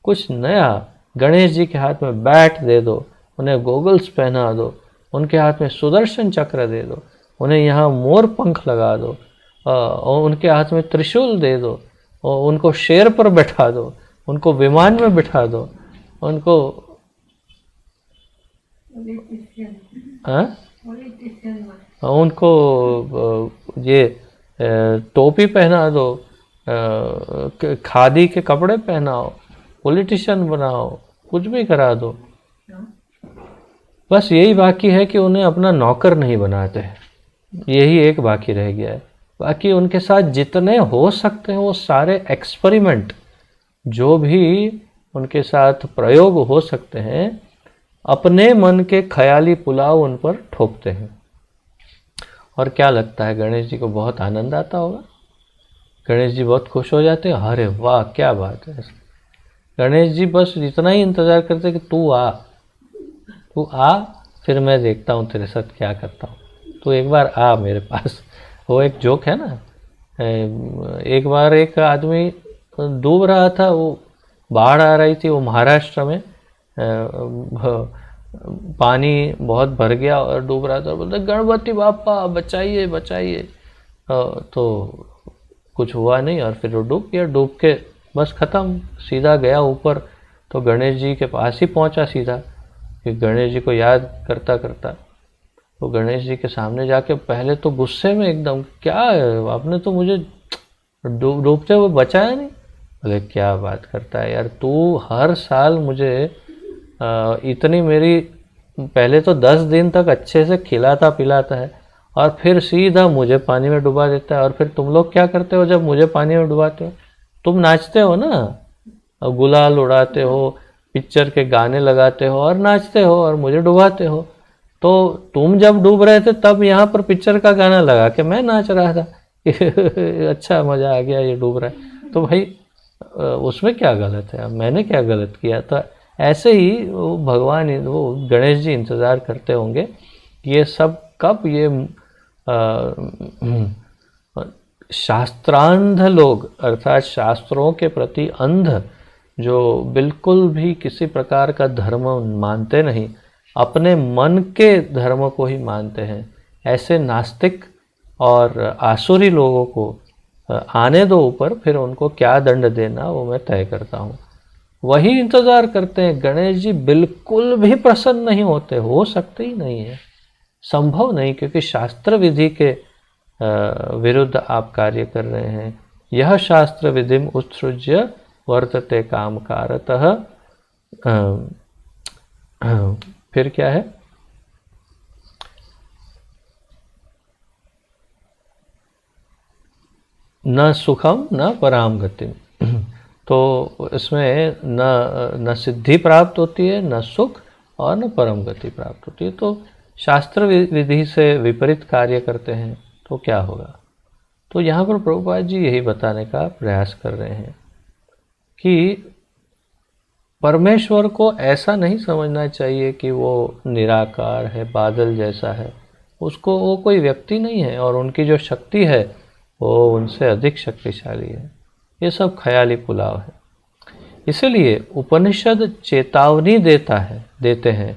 कुछ नया। गणेश जी के हाथ में बैट दे दो, उन्हें गोगल्स पहना दो, उनके हाथ में सुदर्शन चक्र दे दो, उन्हें यहाँ मोर पंख लगा दो, और उनके हाथ में त्रिशूल दे दो, और उनको शेर पर बैठा दो, उनको विमान में बिठा दो, उनको ये टोपी पहना दो, खादी के कपड़े पहनाओ, पॉलिटिशियन बनाओ, कुछ भी करा दो। बस यही बाकी है कि उन्हें अपना नौकर नहीं बनाते, यही एक बाकी रह गया है। बाकी उनके साथ जितने हो सकते हैं वो सारे एक्सपेरिमेंट, जो भी उनके साथ प्रयोग हो सकते हैं, अपने मन के ख्याली पुलाव उन पर ठोकते हैं। और क्या लगता है, गणेश जी को बहुत आनंद आता होगा, गणेश जी बहुत खुश हो जाते हैं, अरे वाह क्या बात है। गणेश जी बस इतना ही इंतज़ार करते कि तू आ, फिर मैं देखता हूँ तेरे साथ क्या करता हूँ, तू एक बार आ मेरे पास। वो एक जोक है ना, एक बार एक आदमी डूब रहा था, वो बाढ़ आ रही थी, वो महाराष्ट्र में पानी बहुत भर गया और डूब रहा था, और बोलते गणपति बापा बचाइए बचाइए। तो कुछ हुआ नहीं और फिर वो डूब गया, डूब के बस ख़त्म, सीधा गया ऊपर। तो गणेश जी के पास ही पहुंचा सीधा, कि गणेश जी को याद करता करता। तो गणेश जी के सामने जाके पहले तो गुस्से में एकदम, क्या है आपने तो मुझे डूबते हुए बचाया नहीं। बोले क्या बात करता है यार, तू हर साल मुझे इतनी मेरी, पहले तो 10 दिन तक अच्छे से खिलाता पिलाता है और फिर सीधा मुझे पानी में डुबा देता है, और फिर तुम लोग क्या करते हो जब मुझे पानी में डुबाते हो, तुम नाचते हो ना, और गुलाल उड़ाते हो, पिक्चर के गाने लगाते हो और नाचते हो और मुझे डुबाते हो। तो तुम जब डूब रहे थे तब यहाँ पर पिक्चर का गाना लगा के मैं नाच रहा था कि अच्छा मजा आ गया, ये डूब रहा है। तो भाई उसमें क्या गलत है, अब मैंने क्या गलत किया? तो ऐसे ही वो भगवान, वो गणेश जी इंतज़ार करते होंगे कि ये सब कब ये शास्त्रांध लोग, अर्थात शास्त्रों के प्रति अंध, जो बिल्कुल भी किसी प्रकार का धर्म मानते नहीं, अपने मन के धर्म को ही मानते हैं, ऐसे नास्तिक और आसुरी लोगों को आने दो ऊपर, फिर उनको क्या दंड देना वो मैं तय करता हूँ। वही इंतज़ार करते हैं। गणेश जी बिल्कुल भी प्रसन्न नहीं होते, हो सकते ही नहीं है, संभव नहीं, क्योंकि शास्त्र विधि के विरुद्ध आप कार्य कर रहे हैं। यह शास्त्र विधिम उत्सृज्य वर्तते कामकारतः। फिर क्या है? न सुखम न पराम गतिम। तो इसमें न सिद्धि प्राप्त होती है, न सुख, और न परम गति प्राप्त होती है। तो शास्त्र विधि से विपरीत कार्य करते हैं तो क्या होगा? तो यहाँ पर प्रभुपाद जी यही बताने का प्रयास कर रहे हैं कि परमेश्वर को ऐसा नहीं समझना चाहिए कि वो निराकार है, बादल जैसा है। उसको, वो कोई व्यक्ति नहीं है और उनकी जो शक्ति है वो उनसे अधिक शक्तिशाली है। ये सब ख्याली पुलाव है। इसलिए उपनिषद चेतावनी देते हैं।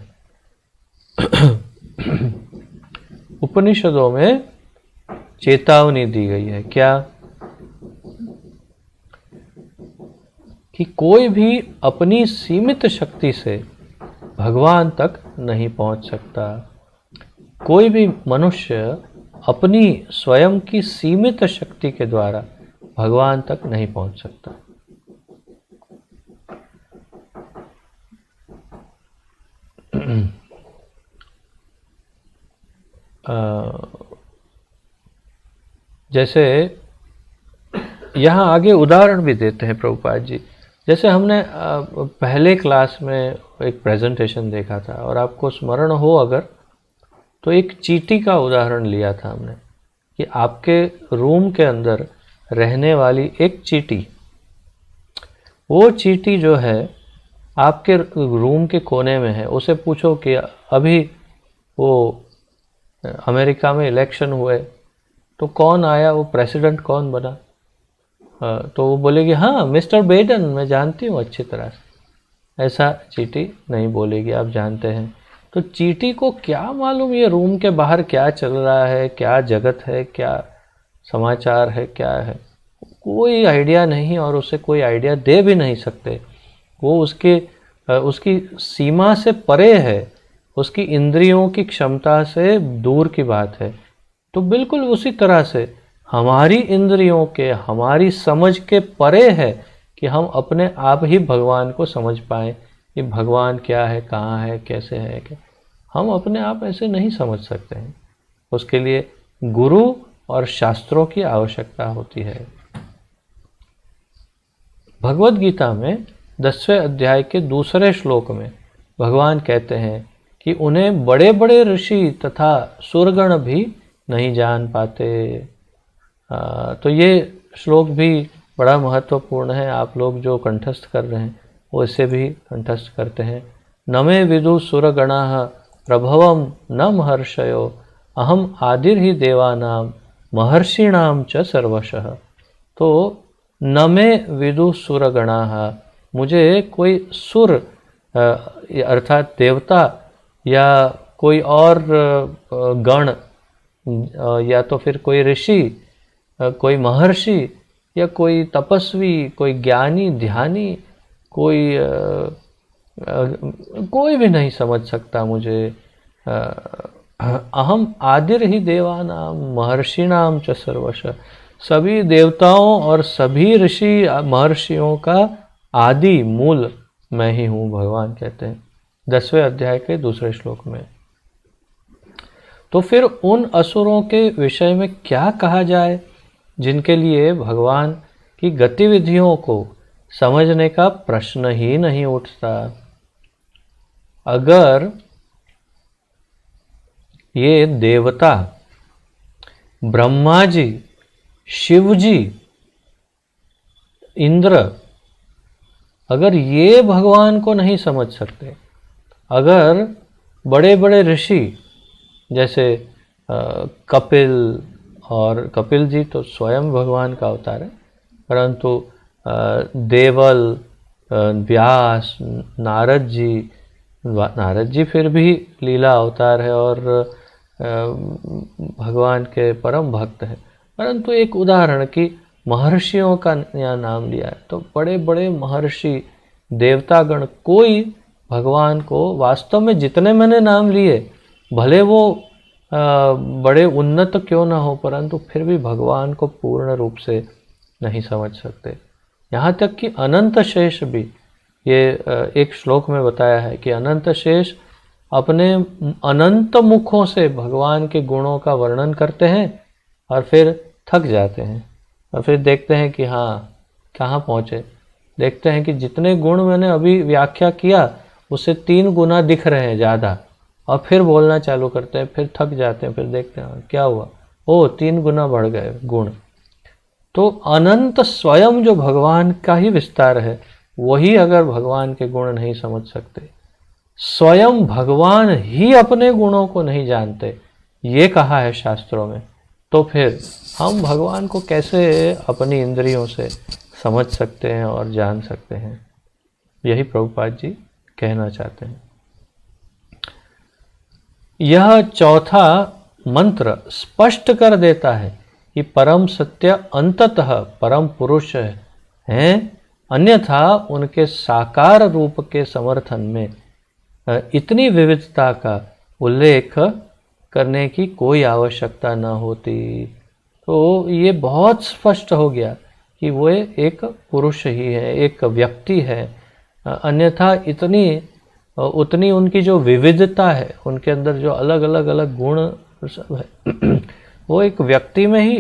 उपनिषदों में चेतावनी दी गई है क्या? कि कोई भी अपनी सीमित शक्ति से भगवान तक नहीं पहुंच सकता। कोई भी मनुष्य अपनी स्वयं की सीमित शक्ति के द्वारा भगवान तक नहीं पहुंच सकता। जैसे यहाँ आगे उदाहरण भी देते हैं प्रभुपाद जी। जैसे हमने पहले क्लास में एक प्रेजेंटेशन देखा था, और आपको स्मरण हो अगर, तो एक चींटी का उदाहरण लिया था हमने कि आपके रूम के अंदर रहने वाली एक चींटी, वो चींटी जो है आपके रूम के कोने में है, उसे पूछो कि अभी वो अमेरिका में इलेक्शन हुए तो कौन आया, वो प्रेसिडेंट कौन बना, तो वो बोलेगी हाँ मिस्टर बेडन, मैं जानती हूँ अच्छी तरह से। ऐसा चींटी नहीं बोलेगी, आप जानते हैं। तो चींटी को क्या मालूम ये रूम के बाहर क्या चल रहा है, क्या जगत है, क्या समाचार है, क्या है, कोई आइडिया नहीं, और उसे कोई आइडिया दे भी नहीं सकते। वो उसकी सीमा से परे है, उसकी इंद्रियों की क्षमता से दूर की बात है। तो बिल्कुल उसी तरह से हमारी इंद्रियों के, हमारी समझ के परे है कि हम अपने आप ही भगवान को समझ पाएँ कि भगवान क्या है, कहाँ है, कैसे है। क्या हम अपने आप ऐसे नहीं समझ सकते हैं। उसके लिए गुरु और शास्त्रों की आवश्यकता होती है। भगवद गीता में 10वें अध्याय के दूसरे श्लोक में भगवान कहते हैं कि उन्हें बड़े बड़े ऋषि तथा सुरगण भी नहीं जान पाते। तो ये श्लोक भी बड़ा महत्वपूर्ण है। आप लोग जो कंठस्थ कर रहे हैं वो इसे भी कंठस्थ करते हैं। नमे विदु सुरगणाः प्रभवम न महर्षयो अहम आदिर्हि देवानाम महर्षिणाम च सर्वशः। तो नमे विदु सुरगणाः, मुझे कोई सुर अर्थात देवता या कोई और गण, या तो फिर कोई ऋषि, कोई महर्षि, या कोई तपस्वी, कोई ज्ञानी ध्यानी, कोई भी नहीं समझ सकता मुझे। अहम आदिर ही देवानाम महर्षिणाम च सर्वशः, सभी देवताओं और सभी ऋषि महर्षियों का आदि मूल मैं ही हूँ, भगवान कहते हैं 10वें अध्याय के दूसरे श्लोक में। तो फिर उन असुरों के विषय में क्या कहा जाए जिनके लिए भगवान कि गतिविधियों को समझने का प्रश्न ही नहीं उठता। अगर ये देवता, ब्रह्मा जी, शिव जी, इंद्र, अगर ये भगवान को नहीं समझ सकते, अगर बड़े बड़े ऋषि जैसे कपिल, और कपिल जी तो स्वयं भगवान का अवतार है, परंतु देवल, व्यास, नारद जी फिर भी लीला अवतार है और भगवान के परम भक्त है। परंतु एक उदाहरण कि महर्षियों का यहाँ नाम लिया है, तो बड़े बड़े महर्षि, देवतागण, कोई भगवान को वास्तव में, जितने मैंने नाम लिए, भले वो बड़े उन्नत क्यों ना हो, परंतु फिर भी भगवान को पूर्ण रूप से नहीं समझ सकते। यहाँ तक कि अनंत शेष भी, ये एक श्लोक में बताया है कि अनंत शेष अपने अनंत मुखों से भगवान के गुणों का वर्णन करते हैं और फिर थक जाते हैं और फिर देखते हैं कि हाँ, कहाँ पहुँचे। देखते हैं कि जितने गुण मैंने अभी व्याख्या किया उससे 3 गुना दिख रहे हैं ज़्यादा, और फिर बोलना चालू करते हैं, फिर थक जाते हैं, फिर देखते हैं क्या हुआ, ओ 3 गुना बढ़ गए गुण। तो अनंत स्वयं जो भगवान का ही विस्तार है, वही अगर भगवान के गुण नहीं समझ सकते, स्वयं भगवान ही अपने गुणों को नहीं जानते, ये कहा है शास्त्रों में, तो फिर हम भगवान को कैसे अपनी इंद्रियों से समझ सकते हैं और जान सकते हैं। यही प्रभुपाद जी कहना चाहते हैं। यह चौथा मंत्र स्पष्ट कर देता है कि परम सत्य अंततः परम पुरुष हैं, अन्यथा उनके साकार रूप के समर्थन में इतनी विविधता का उल्लेख करने की कोई आवश्यकता न होती। तो ये बहुत स्पष्ट हो गया कि वो एक पुरुष ही है, एक व्यक्ति है, अन्यथा उतनी उनकी जो विविधता है, उनके अंदर जो अलग अलग गुण सब है, वो एक व्यक्ति में ही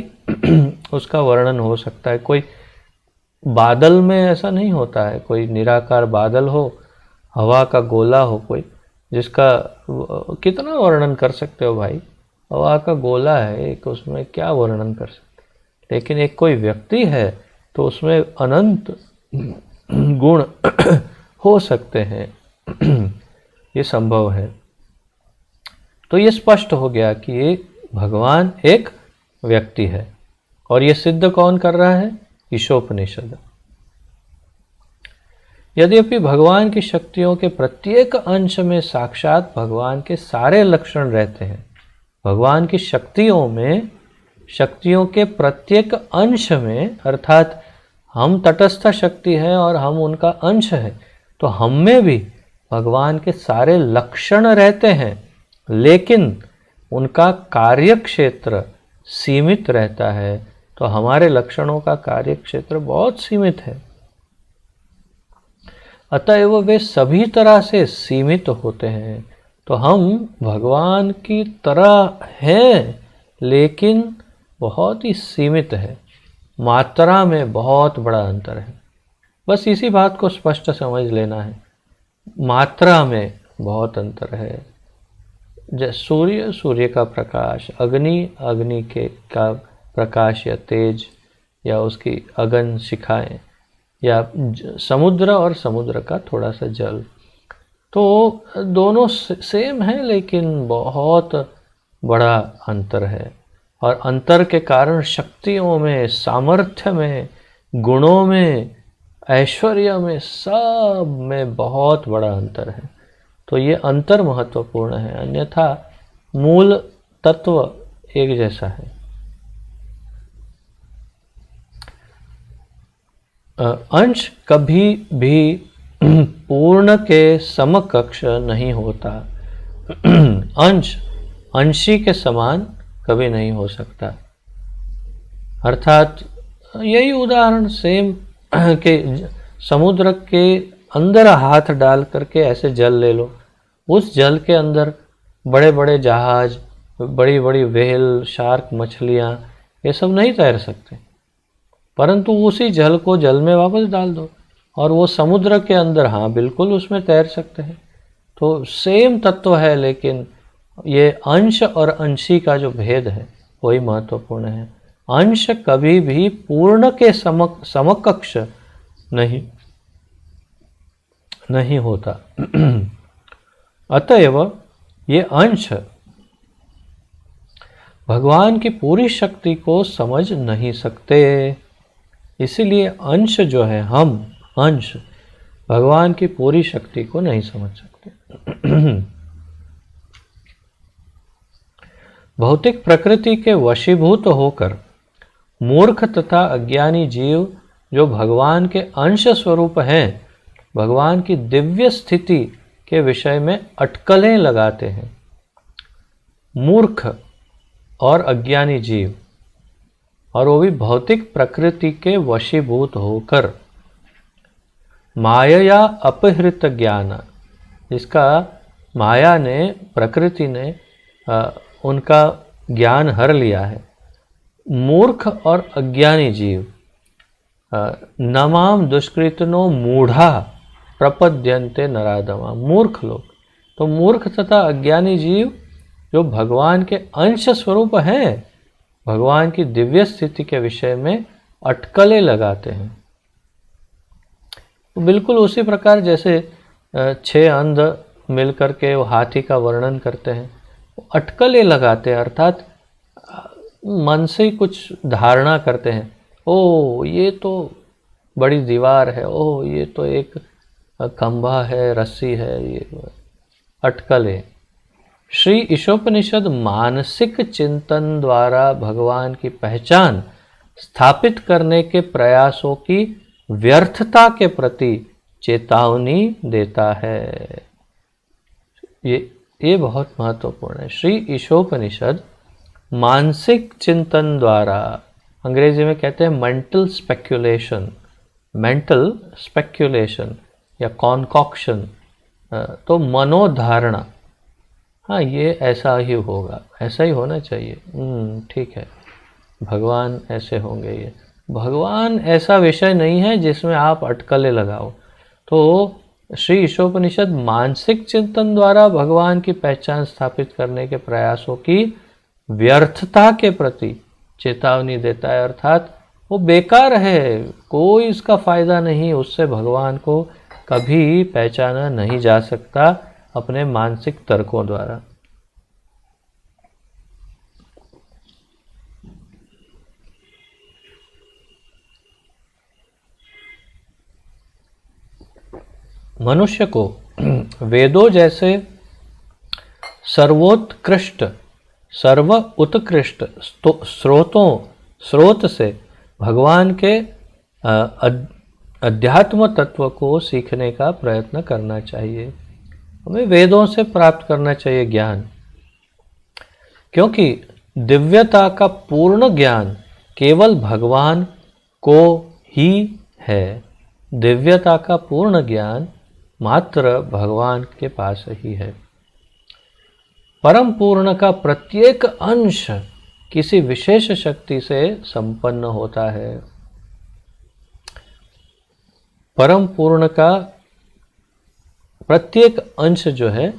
उसका वर्णन हो सकता है। कोई बादल में ऐसा नहीं होता है, कोई निराकार बादल हो, हवा का गोला हो कोई, जिसका कितना वर्णन कर सकते हो भाई, हवा का गोला है एक, उसमें क्या वर्णन कर सकते। लेकिन एक कोई व्यक्ति है तो उसमें अनंत गुण हो सकते हैं, ये संभव है। तो ये स्पष्ट हो गया कि ये भगवान एक व्यक्ति है, और ये सिद्ध कौन कर रहा है? ईशोपनिषद। यद्यपि भगवान की शक्तियों के प्रत्येक अंश में साक्षात भगवान के सारे लक्षण रहते हैं, भगवान की शक्तियों में, शक्तियों के प्रत्येक अंश में, अर्थात हम तटस्थ शक्ति है और हम उनका अंश है, तो हम में भी भगवान के सारे लक्षण रहते हैं, लेकिन उनका कार्य क्षेत्र सीमित रहता है। तो हमारे लक्षणों का कार्य क्षेत्र बहुत सीमित है, अतएव वे सभी तरह से सीमित होते हैं। तो हम भगवान की तरह हैं, लेकिन बहुत ही सीमित है, मात्रा में बहुत बड़ा अंतर है। बस इसी बात को स्पष्ट समझ लेना है, मात्रा में बहुत अंतर है। जैसे सूर्य का प्रकाश, अग्नि का प्रकाश या तेज, या उसकी अगन शिखाएं, या समुद्र और समुद्र का थोड़ा सा जल, तो दोनों सेम है, लेकिन बहुत बड़ा अंतर है। और अंतर के कारण शक्तियों में, सामर्थ्य में, गुणों में, ऐश्वर्य में, सब में बहुत बड़ा अंतर है। तो ये अंतर महत्वपूर्ण है, अन्यथा मूल तत्व एक जैसा है। अंश कभी भी पूर्ण के समकक्ष नहीं होता। अंश अंशी के समान कभी नहीं हो सकता। अर्थात यही उदाहरण सेम के समुद्र के अंदर हाथ डाल करके ऐसे जल ले लो, उस जल के अंदर बड़े बड़े जहाज, बड़ी बड़ी व्हेल, शार्क मछलियाँ, ये सब नहीं तैर सकते। परंतु उसी जल को जल में वापस डाल दो और वो समुद्र के अंदर, हाँ बिल्कुल उसमें तैर सकते हैं। तो सेम तत्व है, लेकिन ये अंश और अंशी का जो भेद है वही महत्वपूर्ण है। अंश कभी भी पूर्ण के समकक्ष नहीं होता। अतएव ये अंश भगवान की पूरी शक्ति को समझ नहीं सकते। इसीलिए अंश जो है, हम अंश भगवान की पूरी शक्ति को नहीं समझ सकते। भौतिक प्रकृति के वशीभूत होकर मूर्ख तथा अज्ञानी जीव जो भगवान के अंश स्वरूप हैं, भगवान की दिव्य स्थिति के विषय में अटकलें लगाते हैं। मूर्ख और अज्ञानी जीव, और वो भी भौतिक प्रकृति के वशीभूत होकर, माया अपहृत ज्ञान, जिसका माया ने, प्रकृति ने उनका ज्ञान हर लिया है। मूर्ख और अज्ञानी जीव, नमाम दुष्कृतनो मूढ़ा प्रपद्यन्ते नराधमा, मूर्ख लोग। तो मूर्ख तथा अज्ञानी जीव जो भगवान के अंश स्वरूप हैं, भगवान की दिव्य स्थिति के विषय में अटकलें लगाते हैं। तो बिल्कुल उसी प्रकार जैसे 6 अंध मिलकर के वो हाथी का वर्णन करते हैं, अटकलें लगाते हैं, अर्थात मन से ही कुछ धारणा करते हैं। ओ ये तो बड़ी दीवार है, ओ ये तो एक खंभा है, रस्सी है, ये अटकलें। श्री ईशोपनिषद मानसिक चिंतन द्वारा भगवान की पहचान स्थापित करने के प्रयासों की व्यर्थता के प्रति चेतावनी देता है। ये बहुत महत्वपूर्ण है। श्री ईशोपनिषद मानसिक चिंतन द्वारा, अंग्रेजी में कहते हैं मेंटल स्पेक्युलेशन या कॉन्कॉक्शन, तो मनोधारणा, हाँ ये ऐसा ही होगा, ऐसा ही होना चाहिए, ठीक है, भगवान ऐसे होंगे। ये भगवान ऐसा विषय नहीं है जिसमें आप अटकलें लगाओ। तो श्री ईशोपनिषद मानसिक चिंतन द्वारा भगवान की पहचान स्थापित करने के प्रयासों की व्यर्थता के प्रति चेतावनी देता है, अर्थात वो बेकार है, कोई इसका फायदा नहीं, उससे भगवान को कभी पहचाना नहीं जा सकता अपने मानसिक तर्कों द्वारा। मनुष्य को वेदों जैसे सर्वोत्कृष्ट, सर्व उत्कृष्ट स्रोत से भगवान के अध्यात्म तत्व को सीखने का प्रयत्न करना चाहिए। हमें वेदों से प्राप्त करना चाहिए ज्ञान, क्योंकि दिव्यता का पूर्ण ज्ञान केवल भगवान को ही है। दिव्यता का पूर्ण ज्ञान मात्र भगवान के पास ही है। परम पूर्ण का प्रत्येक अंश किसी विशेष शक्ति से संपन्न होता है। परम पूर्ण का प्रत्येक अंश जो है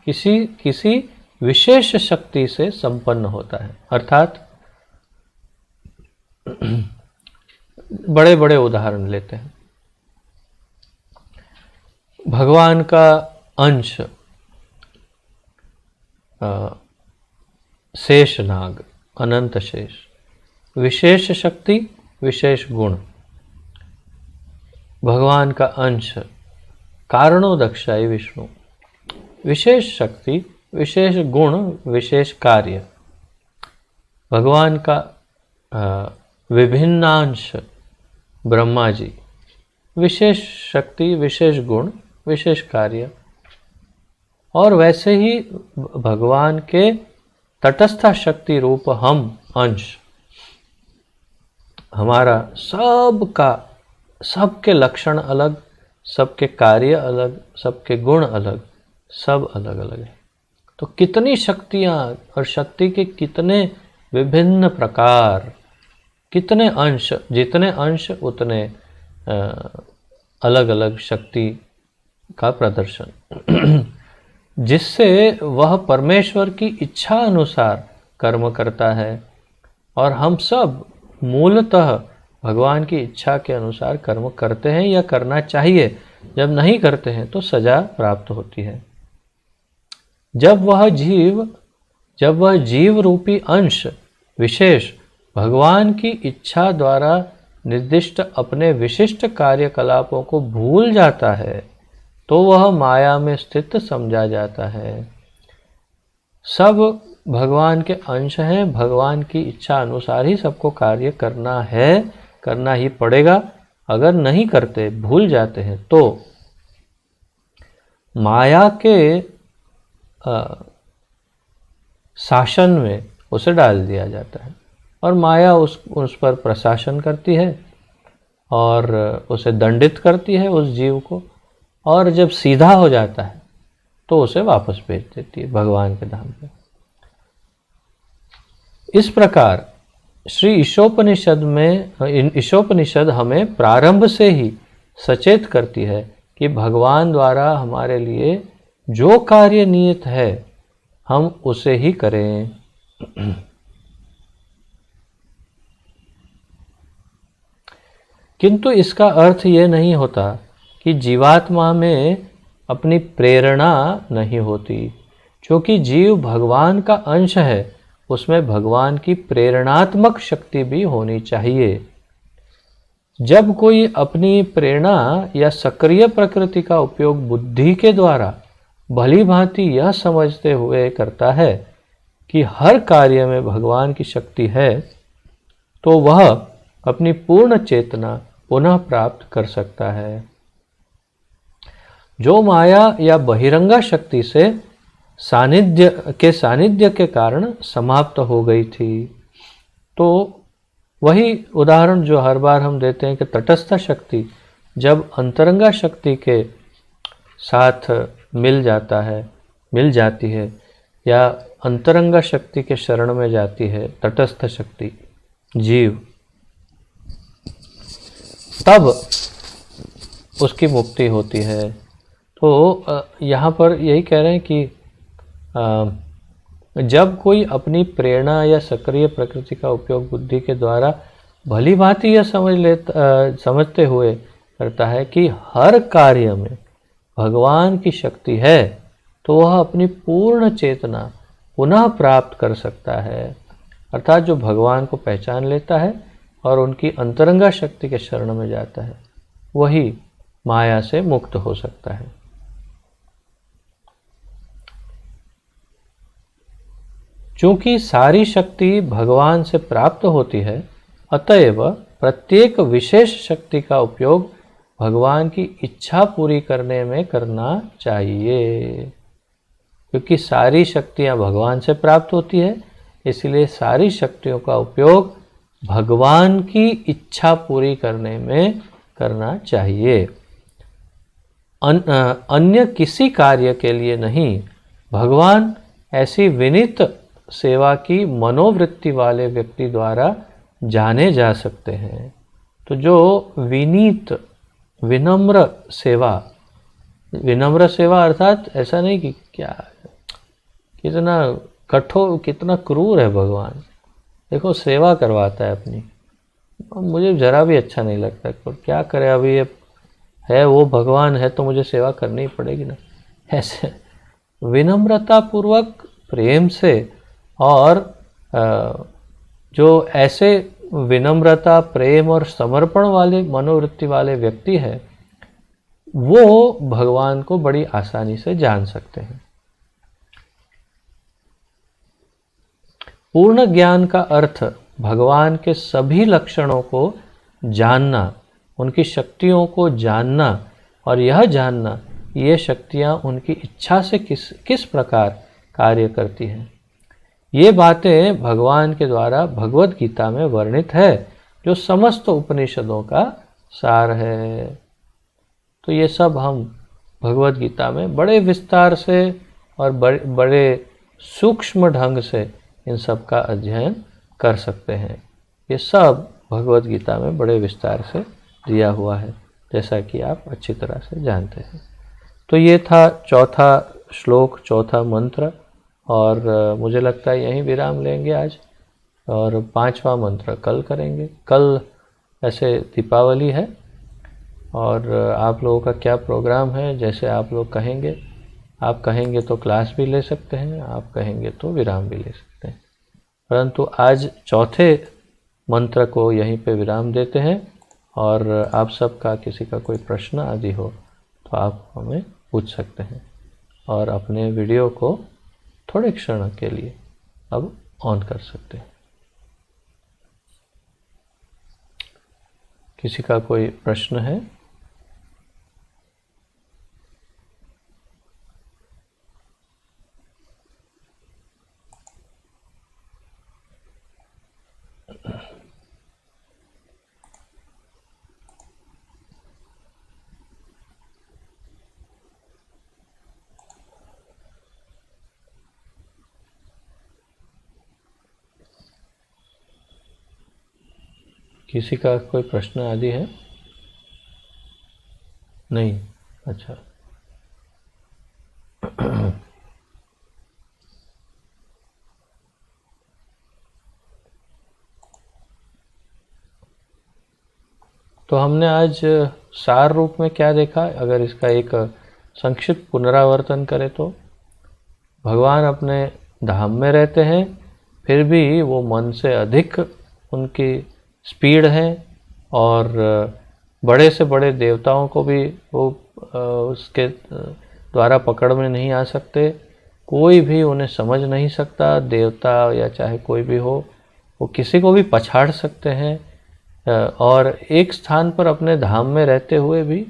किसी विशेष शक्ति से संपन्न होता है। अर्थात बड़े बड़े उदाहरण लेते हैं। भगवान का अंश शेष नाग, अनंत शेष, विशेष शक्ति, विशेष गुण। भगवान का अंश कारणोदक्षाई विष्णु, विशेष शक्ति, विशेष गुण, विशेष कार्य। भगवान का विभिन्नांश ब्रह्मा जी, विशेष शक्ति, विशेष गुण, विशेष कार्य। और वैसे ही भगवान के तटस्थ शक्ति रूप हम अंश, हमारा सबके लक्षण अलग, सबके कार्य अलग, सबके गुण अलग, सब अलग अलग है। तो कितनी शक्तियाँ और शक्ति के कितने विभिन्न प्रकार, कितने अंश, जितने अंश उतने अलग अलग शक्ति का प्रदर्शन, जिससे वह परमेश्वर की इच्छा अनुसार कर्म करता है। और हम सब मूलतः भगवान की इच्छा के अनुसार कर्म करते हैं या करना चाहिए। जब नहीं करते हैं तो सजा प्राप्त होती है। जब वह जीव रूपी अंश विशेष भगवान की इच्छा द्वारा निर्दिष्ट अपने विशिष्ट कार्यकलापों को भूल जाता है तो वह माया में स्थित समझा जाता है। सब भगवान के अंश हैं, भगवान की इच्छा अनुसार ही सबको कार्य करना है, करना ही पड़ेगा। अगर नहीं करते, भूल जाते हैं तो माया के शासन में उसे डाल दिया जाता है और माया उस पर प्रशासन करती है और उसे दंडित करती है, उस जीव को। और जब सीधा हो जाता है तो उसे वापस भेज देती है भगवान के धाम पे। इस प्रकार श्री ईशोपनिषद हमें प्रारंभ से ही सचेत करती है कि भगवान द्वारा हमारे लिए जो कार्य नियत है हम उसे ही करें। किंतु इसका अर्थ ये नहीं होता कि जीवात्मा में अपनी प्रेरणा नहीं होती। क्योंकि जीव भगवान का अंश है, उसमें भगवान की प्रेरणात्मक शक्ति भी होनी चाहिए। जब कोई अपनी प्रेरणा या सक्रिय प्रकृति का उपयोग बुद्धि के द्वारा भली भांति यह समझते हुए करता है कि हर कार्य में भगवान की शक्ति है, तो वह अपनी पूर्ण चेतना पुनः प्राप्त कर सकता है, जो माया या बहिरंगा शक्ति से सानिध्य के कारण समाप्त हो गई थी। तो वही उदाहरण जो हर बार हम देते हैं कि तटस्थ शक्ति जब अंतरंगा शक्ति के साथ मिल जाती है या अंतरंगा शक्ति के शरण में जाती है तटस्थ शक्ति जीव, तब उसकी मुक्ति होती है। तो यहाँ पर यही कह रहे हैं कि जब कोई अपनी प्रेरणा या सक्रिय प्रकृति का उपयोग बुद्धि के द्वारा भली भांति यह समझते हुए करता है कि हर कार्य में भगवान की शक्ति है, तो वह अपनी पूर्ण चेतना पुनः प्राप्त कर सकता है। अर्थात जो भगवान को पहचान लेता है और उनकी अंतरंगा शक्ति के शरण में जाता है, वही माया से मुक्त हो सकता है। चूंकि सारी शक्ति भगवान से प्राप्त होती है, अतएव प्रत्येक विशेष शक्ति का उपयोग भगवान की इच्छा पूरी करने में करना चाहिए। क्योंकि सारी शक्तियां भगवान से प्राप्त होती है, इसलिए सारी शक्तियों का उपयोग भगवान की इच्छा पूरी करने में करना चाहिए, अन्य किसी कार्य के लिए नहीं। भगवान ऐसी विनीत सेवा की मनोवृत्ति वाले व्यक्ति द्वारा जाने जा सकते हैं। तो जो विनम्र सेवा अर्थात ऐसा नहीं कि क्या कितना कठोर, कितना क्रूर है भगवान। देखो सेवा करवाता है अपनी, मुझे जरा भी अच्छा नहीं लगता। पर क्या करे, अभी ये है वो भगवान है तो मुझे सेवा करनी ही पड़ेगी ना। ऐसे विनम्रता पूर्वक प्रेम से, और जो ऐसे विनम्रता प्रेम और समर्पण वाले मनोवृत्ति वाले व्यक्ति है, वो भगवान को बड़ी आसानी से जान सकते हैं। पूर्ण ज्ञान का अर्थ भगवान के सभी लक्षणों को जानना, उनकी शक्तियों को जानना और यह जानना ये शक्तियां उनकी इच्छा से किस प्रकार कार्य करती हैं। ये बातें भगवान के द्वारा भगवत गीता में वर्णित है, जो समस्त उपनिषदों का सार है। तो ये सब हम भगवत गीता में बड़े विस्तार से और बड़े सूक्ष्म ढंग से इन सब का अध्ययन कर सकते हैं। ये सब भगवत गीता में बड़े विस्तार से दिया हुआ है, जैसा कि आप अच्छी तरह से जानते हैं। तो ये था चौथा श्लोक, चौथा मंत्र, और मुझे लगता है यहीं विराम लेंगे आज, और पांचवा मंत्र कल करेंगे। कल ऐसे दीपावली है, और आप लोगों का क्या प्रोग्राम है, जैसे आप लोग कहेंगे। आप कहेंगे तो क्लास भी ले सकते हैं, आप कहेंगे तो विराम भी ले सकते हैं, परंतु आज चौथे मंत्र को यहीं पे विराम देते हैं। और आप सबका किसी का कोई प्रश्न आदि हो तो आप हमें पूछ सकते हैं, और अपने वीडियो को थोड़े क्षण के लिए अब ऑन कर सकते हैं। किसी का कोई प्रश्न है? किसी का कोई प्रश्न आदि है? नहीं? अच्छा। तो हमने आज सार रूप में क्या देखा, अगर इसका एक संक्षिप्त पुनरावर्तन करें तो भगवान अपने धाम में रहते हैं, फिर भी वो मन से अधिक उनकी स्पीड है, और बड़े से बड़े देवताओं को भी वो उसके द्वारा पकड़ में नहीं आ सकते। कोई भी उन्हें समझ नहीं सकता, देवता या चाहे कोई भी हो, वो किसी को भी पछाड़ सकते हैं। और एक स्थान पर अपने धाम में रहते हुए भी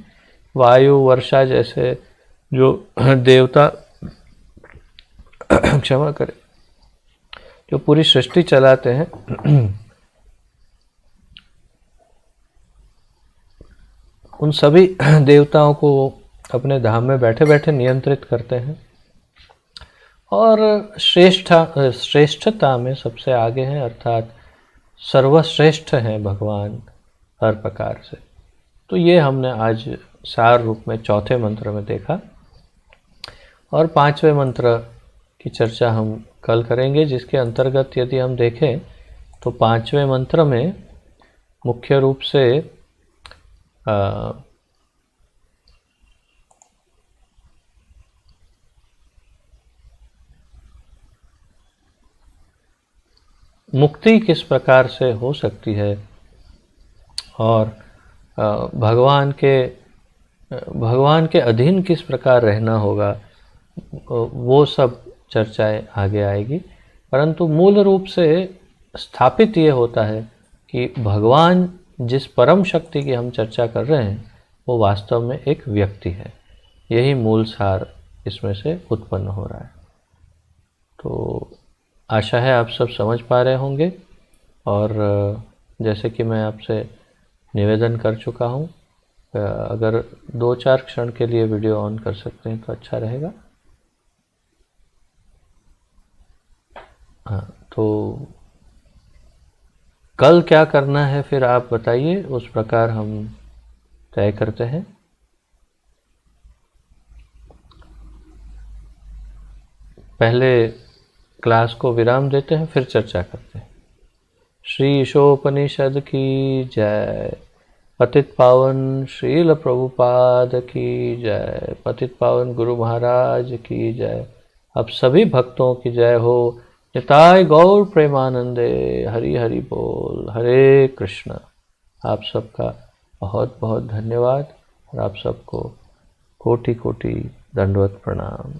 वायु, वर्षा जैसे जो देवता क्षमा करें, जो पूरी सृष्टि चलाते हैं, उन सभी देवताओं को अपने धाम में बैठे बैठे नियंत्रित करते हैं, और श्रेष्ठता में सबसे आगे हैं, अर्थात सर्वश्रेष्ठ हैं भगवान हर प्रकार से। तो ये हमने आज सार रूप में चौथे मंत्र में देखा, और पांचवें मंत्र की चर्चा हम कल करेंगे, जिसके अंतर्गत यदि हम देखें तो पांचवें मंत्र में मुख्य रूप से मुक्ति किस प्रकार से हो सकती है, और भगवान के अधीन किस प्रकार रहना होगा, वो सब चर्चाएं आगे आएगी। परंतु मूल रूप से स्थापित ये होता है कि भगवान जिस परम शक्ति की हम चर्चा कर रहे हैं, वो वास्तव में एक व्यक्ति है। यही मूल सार इसमें से उत्पन्न हो रहा है। तो आशा है आप सब समझ पा रहे होंगे, और जैसे कि मैं आपसे निवेदन कर चुका हूँ, अगर 2-4 क्षण के लिए वीडियो ऑन कर सकते हैं तो अच्छा रहेगा। हाँ, तो कल क्या करना है फिर आप बताइए, उस प्रकार हम तय करते हैं। पहले क्लास को विराम देते हैं, फिर चर्चा करते हैं। श्री ईशोपनिषद की जय। पतित पावन श्रील प्रभुपाद की जय। पतित पावन गुरु महाराज की जय। अब सभी भक्तों की जय हो। निताय गौर प्रेमानंदे। हरि हरि बोल। हरे कृष्ण। आप सबका बहुत बहुत धन्यवाद, और आप सबको कोटि कोटि दंडवत प्रणाम।